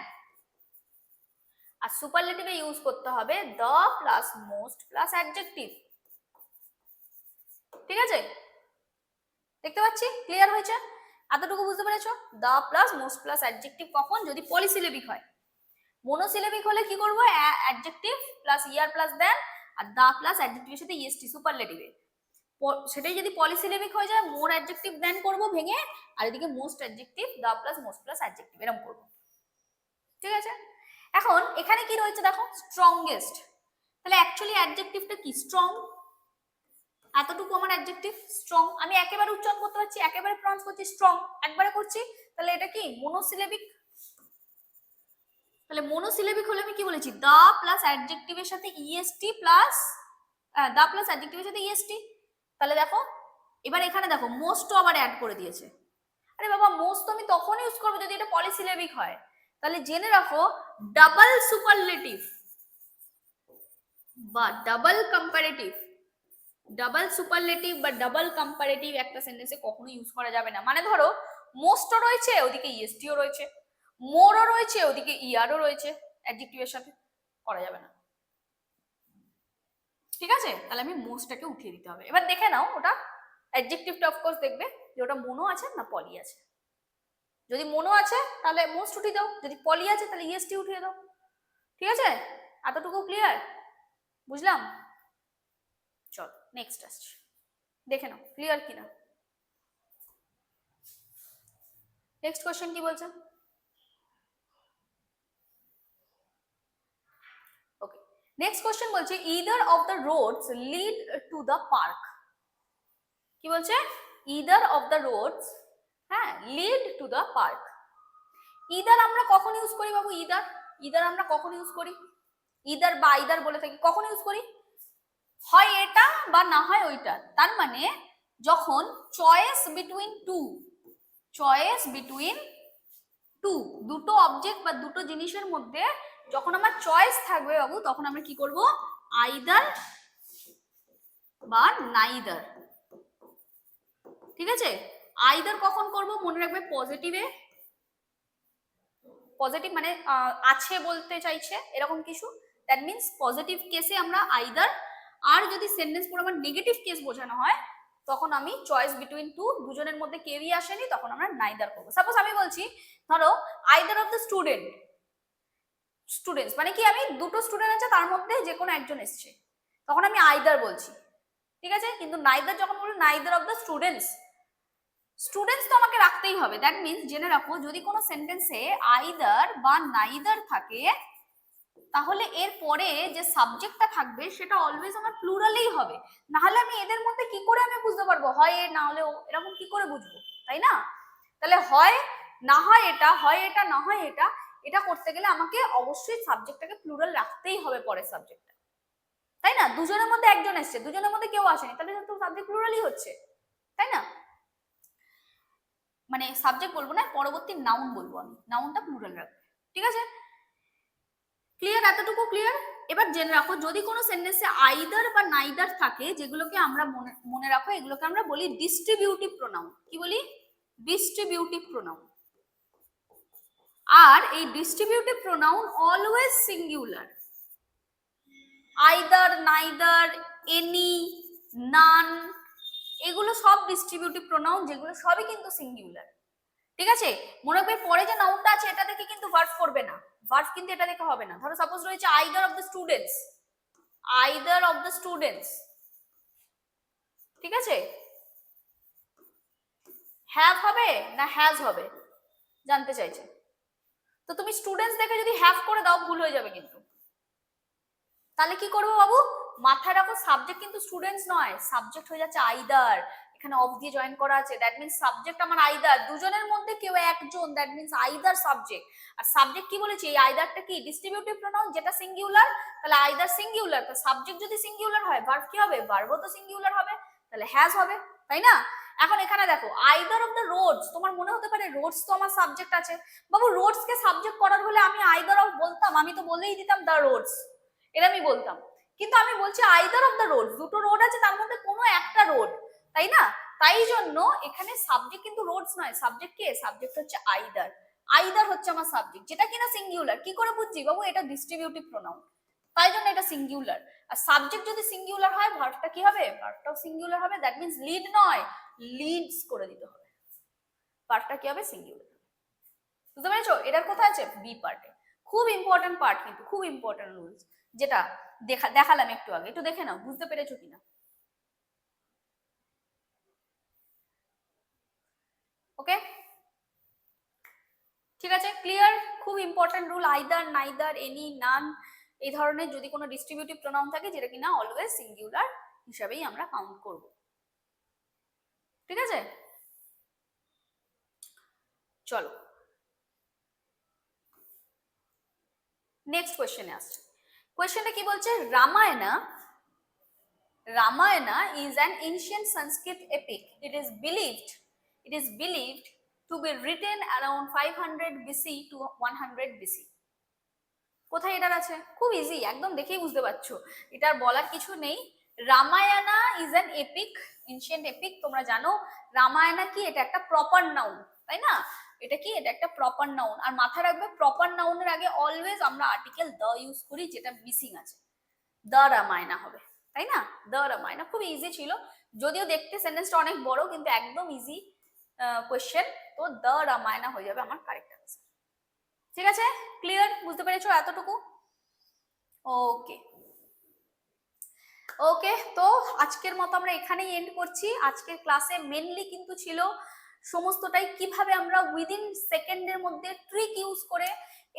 আর সুপারলেটিভে ইউজ করতে হবে the plus most plus adjective. ঠিক আছে? দেখতে পাচ্ছি ক্লিয়ার হয়েছে? এতটুকু বুঝতে পেরেছো? The plus most plus adjective কখন? যদি পলিসিলেবিক হয়। মোনোসিলেবিক হলে কি করব? Adjective plus er plus than, আর দা প্লাস অ্যাডজেক্টিভের সাথে ইএসটি সুপারলেটিভে। সেটাই যদি পলিসিলেবিক হয়ে যায়, মোর অ্যাডজেক্টিভ দেন করব ভেঙে, আর এদিকে most adjective the plus most plus adjective এরকম করব। ঠিক আছে? এখন এখানে কি রয়েছে দেখো, স্ট্রংগেস্ট। তাহলে অ্যাকচুয়ালি অ্যাডজেক্টিভটা কি? স্ট্রং। এতটুকু আমার অ্যাডজেক্টিভ স্ট্রং। আমি একেবারে উচ্চারণ করতে পারছি, একেবারে প্রনাউন্স করছি, স্ট্রং একবারে করছি, তাহলে এটা কি? মোনোসিলেবিক। তাহলে মোনোসিলেবিক হলে আমি কি বলেছি? দা প্লাস অ্যাডজেক্টিভের সাথে ইএসটি প্লাস, দা প্লাস অ্যাডজেক্টিভের সাথে ইএসটি। তাহলে দেখো এবার এখানে দেখো মোস্ট আবার অ্যাড করে দিয়েছে। আরে বাবা, মোস্ট তো আমি তখন ইউজ করবো যদি এটা পলিসিলেবিক হয়। তাহলে জেনে রাখো ডাবল সুপারলেটিভ বা ডাবল কম্পারেটিভ, ডাবল সুপারলেটিভ বা ডাবল কম্পারেটিভ একটা সেন্টেন্সে কখনো ইউজ করা যাবে না। মানে ধরো মোস্টও রয়েছে, ওদিকে ইএসটিও রয়েছে, মোরও রয়েছে, ওদিকে ইআরও রয়েছে, অ্যাডজেক্টিভের সাথে করা যাবে না। ঠিক আছে? তাহলে আমি মোস্টটাকে উঠিয়ে দিতে হবে। এবার দেখে নাও ওটা অ্যাডজেক্টিভটা অফকোর্স দেখবে যে ওটা মোনো আছে না পলি আছে। যদি মোনো আছে তাহলে মোস্ট উঠিয়ে দাও, যদি পলি আছে তাহলে ইএসটি উঠিয়ে দাও। ঠিক আছে? এতটুকু ক্লিয়ার? বুঝলাম? চল নেক্সট আসছে, দেখে নাও ক্লিয়ার কিনা। নেক্সট কোশ্চেন কি বলছে? ওকে, নেক্সট কোশ্চেন বলছে either of the roads lead to the park। কি বলছে? either of the roads, হ্যাঁ, lead to the park। either আমরা কখন ইউজ করি বাবু? either, either আমরা কখন ইউজ করি? either বা either বলে থাকি, কখন ইউজ করি? হয় এটা বা না হয় ওইটা। তার মানে যখন choice between two, choice between two, দুটো অবজেক্ট বা দুটো জিনিসের মধ্যে যখন আমার চয়েস থাকবে বাবু, তখন আমরা কি করব? আইদার বা নাইদার। ঠিক আছে? আইদার কখন করব? মনে রাখবে পজিটিভে, পজিটিভ মানে আছে বলতে চাইছে এরকম কিছু, দ্যাট মিন্স পজিটিভ কেসে আমরা আইদার। আর যদি সেন্টেন্স পুরো আমার নেগেটিভ কেস বোঝানো হয় তখন আমি চয়েস বিটুইন টু, দুজনের মধ্যে কেউই আসেনি, তখন আমরা নাইদার করবো। সাপোজ আমি বলছি ধরো either of the student, students মানে কি? আমি দুটো স্টুডেন্ট আছে তার মধ্যে যে কোনো একজন এসছে, তখন আমি আইদার বলছি। ঠিক আছে? কিন্তু নাইদার যখন বলি neither of the students, students তো আমাকে রাখতেই হবে। দ্যাট মিন্স জেনে রাখো যদি কোনো সেন্টেন্সে আইদার বা নাইদার থাকে তাহলে এর পরে যে সাবজেক্টটা থাকবে সেটা অলওয়েজ আমার প্লুরালেই হবে। না হলে আমি এদের মধ্যে কি করে আমি বুঝতে পারবো হয় এ না হলে ও, এরকম কি করে বুঝবো? তাই না? তাহলে হয় না হয় এটা, হয় এটা না হয় এটা, এটা করতে গেলে আমাকে অবশ্যই সাবজেক্টটাকে প্লুরাল রাখতেই হবে পরের সাবজেক্টটা। তাই না? দুজনের মধ্যে একজন এসছে, দুজনের মধ্যে কেউ আসেনি, তাহলে তো সাবজেক্ট প্লুরালই হচ্ছে। তাই না? মানে সাবজেক্ট বলবো না, পরবর্তী নাউন বলবো আমি, নাউনটা প্লুরাল রাখবে। ঠিক আছে, ক্লিয়ার? এতটুকু ক্লিয়ার? এবার জেনে রাখো যদি কোনো সেন্টেন্সে আইদার বা নাইদার থাকে, যেগুলোকে আমরা মনে রাখো, এগুলোকে আমরা বলি ডিস্ট্রিবিউটিভ প্রোনাউন। কি বলি? Distributive pronoun. আর এই distributive pronoun always singular. Either, neither, any, none, এগুলো সব ডিস্ট্রিবিউটিভ প্রোনাউন, যেগুলো সবই কিন্তু সিঙ্গুলার। ঠিক আছে, মনে রাখবে পরে যে নাউনটা আছে এটা দেখে কিন্তু ভার্ব করবে না, ভার্ব কিন্তু এটা দেখে হবে না। ধরো সাপোজ রয়েছে either of the students, either of the students, ঠিক আছে, হ্যাভ হবে না হ্যাজ হবে জানতে চাইছে। তো তুমি স্টুডেন্টস দেখে যদি হ্যাভ করে দাও ভুল হয়ে যাবে কিন্তু। তাহলে কি করবো বাবু? মাথায় রাখো সাবজেক্ট কিন্তু স্টুডেন্টস নয়, সাবজেক্ট হয়ে যাচ্ছে আইদার। এখানে অফ দিয়ে জয়েন করা আছে, দ্যাট মিন্স সাবজেক্ট আমার আইদার, দুজনের মধ্যে কেউ একজন, দ্যাট মিন্স আইদার সাবজেক্ট। আর সাবজেক্ট কি বলেছি, এই আইদারটা কি ডিস্ট্রিবিউটিভ প্রোনাউন, যেটা সিঙ্গুলার, তাহলে আইদার সিঙ্গুলার, তো সাবজেক্ট যদি সিঙ্গুলার হয় ভার্ব কি হবে? ভার্বও তো সিঙ্গুলার হবে, তাহলে হ্যাজ হবে, তাই না? এখন এখানে দেখো আইদার অফ দ্য রোডস, তোমার মনে হতে পারে রোডস তো আমার সাবজেক্ট আছে। বাবু রোডস কে সাবজেক্ট করার হলে আমি আইদার অফ বলতাম, আমি তো বলেই দিতাম দ্য রোডস, এটা আমি বলতাম। কিন্তু আমি বলছি আইদার অফ দ্য রোড, দুটো রোড আছে তার মধ্যে কোনো একটা রোড, তাই না? তাই জন্য এখানে সাবজেক্ট কিন্তু রোডস নয়, সাবজেক্ট কে? সাবজেক্ট হচ্ছে আইদার। আইদার হচ্ছে আমার সাবজেক্ট, যেটা কিনা সিঙ্গুলার। কি করে বুঝছি বাবু? এটা ডিস্ট্রিবিউটিভ প্রোনাউন, তাই জন্য এটা সিঙ্গুলার। আর সাবজেক্ট যদি সিঙ্গুলার হয় ভার্বটা কি হবে? ভার্বটাও সিঙ্গুলার হবে, দ্যাট মিন্স লিড নয়, লিডস করে দিতে হবে, ভার্বটা কি হবে? সিঙ্গুলার। বুঝতে পেরেছো? এটার কোথায় আছে? বি পার্টে। খুব ইম্পর্টেন্ট পার্ট কিন্তু, খুব ইম্পর্টেন্ট রুলস, যেটা দেখালাম একটু আগে, একটু দেখে নাও বুঝতে পেরেছো কিনা। ওকে, ঠিক আছে, ক্লিয়ার? খুব important rule, either, neither, any, none, এই ধরনের যদি কোনো ডিস্ট্রিবিউটিভ প্রোনাউন থাকে যেটা কিনা অলওয়েজ সিঙ্গুলার হিসাবেই আমরা কাউন্ট করব। ঠিক আছে, চলো নেক্সট কোয়েশ্চেনে আসছে। কোয়েশ্চেনটা কি বলছে? Ramayana, Ramayana is an ancient Sanskrit epic. It is believed to be written around 500 BC to 100 BC. কোথায় এটার আছে? খুব ইজি, একদম দেখেই বুঝতে পারছো, এটার বলার কিছু নেই। Ramayana is an epic, ancient epic. তোমরা জানো রামায়ণা কি? এটা একটা প্রপার নাউন, তাই না? এটা কি? এটা একটা প্রপার নাউন। আর মাথায় রাখবে প্রপার নাউনের আগে অলওয়েজ আমরা আর্টিকেল দ্য ইউজ করি, যেটা মিসিং আছে, দ্য রামায়ণা হবে, তাই না? দ্য রামায়ণা খুব ইজি ছিল, যদিও দেখতে সেন্টেন্সটা অনেক বড়, কিন্তু একদম ইজি কোয়েশ্চেন। তো দ্য রামায়ণা হয়ে যাবে আমার কারেক্ট আনসার। ঠিক আছে, ক্লিয়ার? বুঝতে পেরেছো এতটুকু? ওকে, ওকে, তো আজকের মতো আমরা এখানেই এন্ড করছি। আজকের ক্লাসে মেনলি কিন্তু ছিল সমস্তটাই কিভাবে আমরা উইদিন সেকেন্ডের মধ্যে ট্রিক ইউজ করে,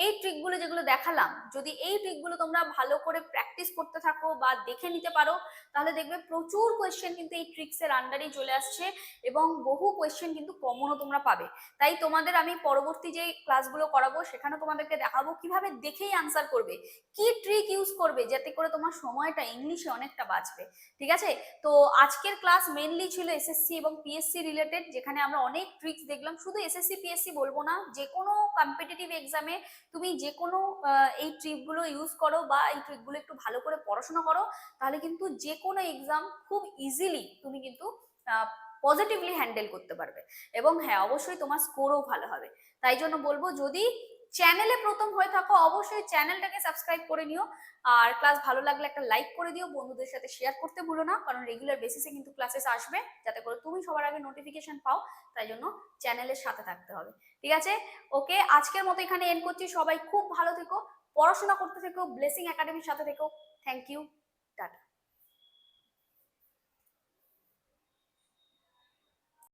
এই ট্রিকগুলো যেগুলো দেখালাম, যদি এই ট্রিকগুলো তোমরা ভালো করে প্র্যাকটিস করতে থাকো বা দেখে নিতে পারো, তাহলে দেখবে প্রচুর কোয়েশ্চেন কিন্তু এই ট্রিক্সের আন্ডারেই চলে আসছে, এবং বহু কোয়েশ্চেন কিন্তু কমনও তোমরা পাবে। তাই তোমাদের আমি পরবর্তী যে ক্লাসগুলো করাবো সেখানে তোমাদেরকে দেখাবো কিভাবে দেখেই আনসার করবে, কি ট্রিক ইউজ করবে, যাতে করে তোমার সময়টা ইংলিশে অনেকটা বাঁচবে। ঠিক আছে, তো আজকের ক্লাস মেনলি ছিল এসএসসি এবং পিএসসি রিলেটেড, যেখানে আমরা অনেক ট্রিক্স দেখলাম। শুধু এসএসসি পিএসসি বলবো না, যে কোনো কম্পিটিটিভ এক্সামে তুমি যে কোনো এই ট্রিকগুলো ইউজ করো বা এই ট্রিকগুলো একটু ভালো করে পড়াশোনা করো, তাহলে কিন্তু যে কোনো এক্সাম খুব ইজিলি তুমি কিন্তু পজিটিভলি হ্যান্ডেল করতে পারবে, এবং হ্যাঁ অবশ্যই তোমার স্কোরও ভালো হবে। তাই জন্য বলবো, যদি চ্যানেলে প্রথম হয়ে থাকো অবশ্যই চ্যানেলটাকে সাবস্ক্রাইব করে নিও, আর ক্লাস ভালো লাগলে একটা লাইক করে দিও, বন্ধুদের সাথে শেয়ার করতে ভুলো না, কারণ রেগুলার বেসিসে কিন্তু ক্লাসেস আসবে, যাতে করে তুমি সবার আগে নোটিফিকেশন পাও। তাই জন্য চ্যানেলের সাথে থাকতে হবে। ঠিক আছে, ওকে, আজকের মতো এখানে এন্ড করছি। সবাই খুব ভালো থেকো, পড়াশোনা করতে থেকো, ব্লেসিং একাডেমির সাথে থেকো। Thank you.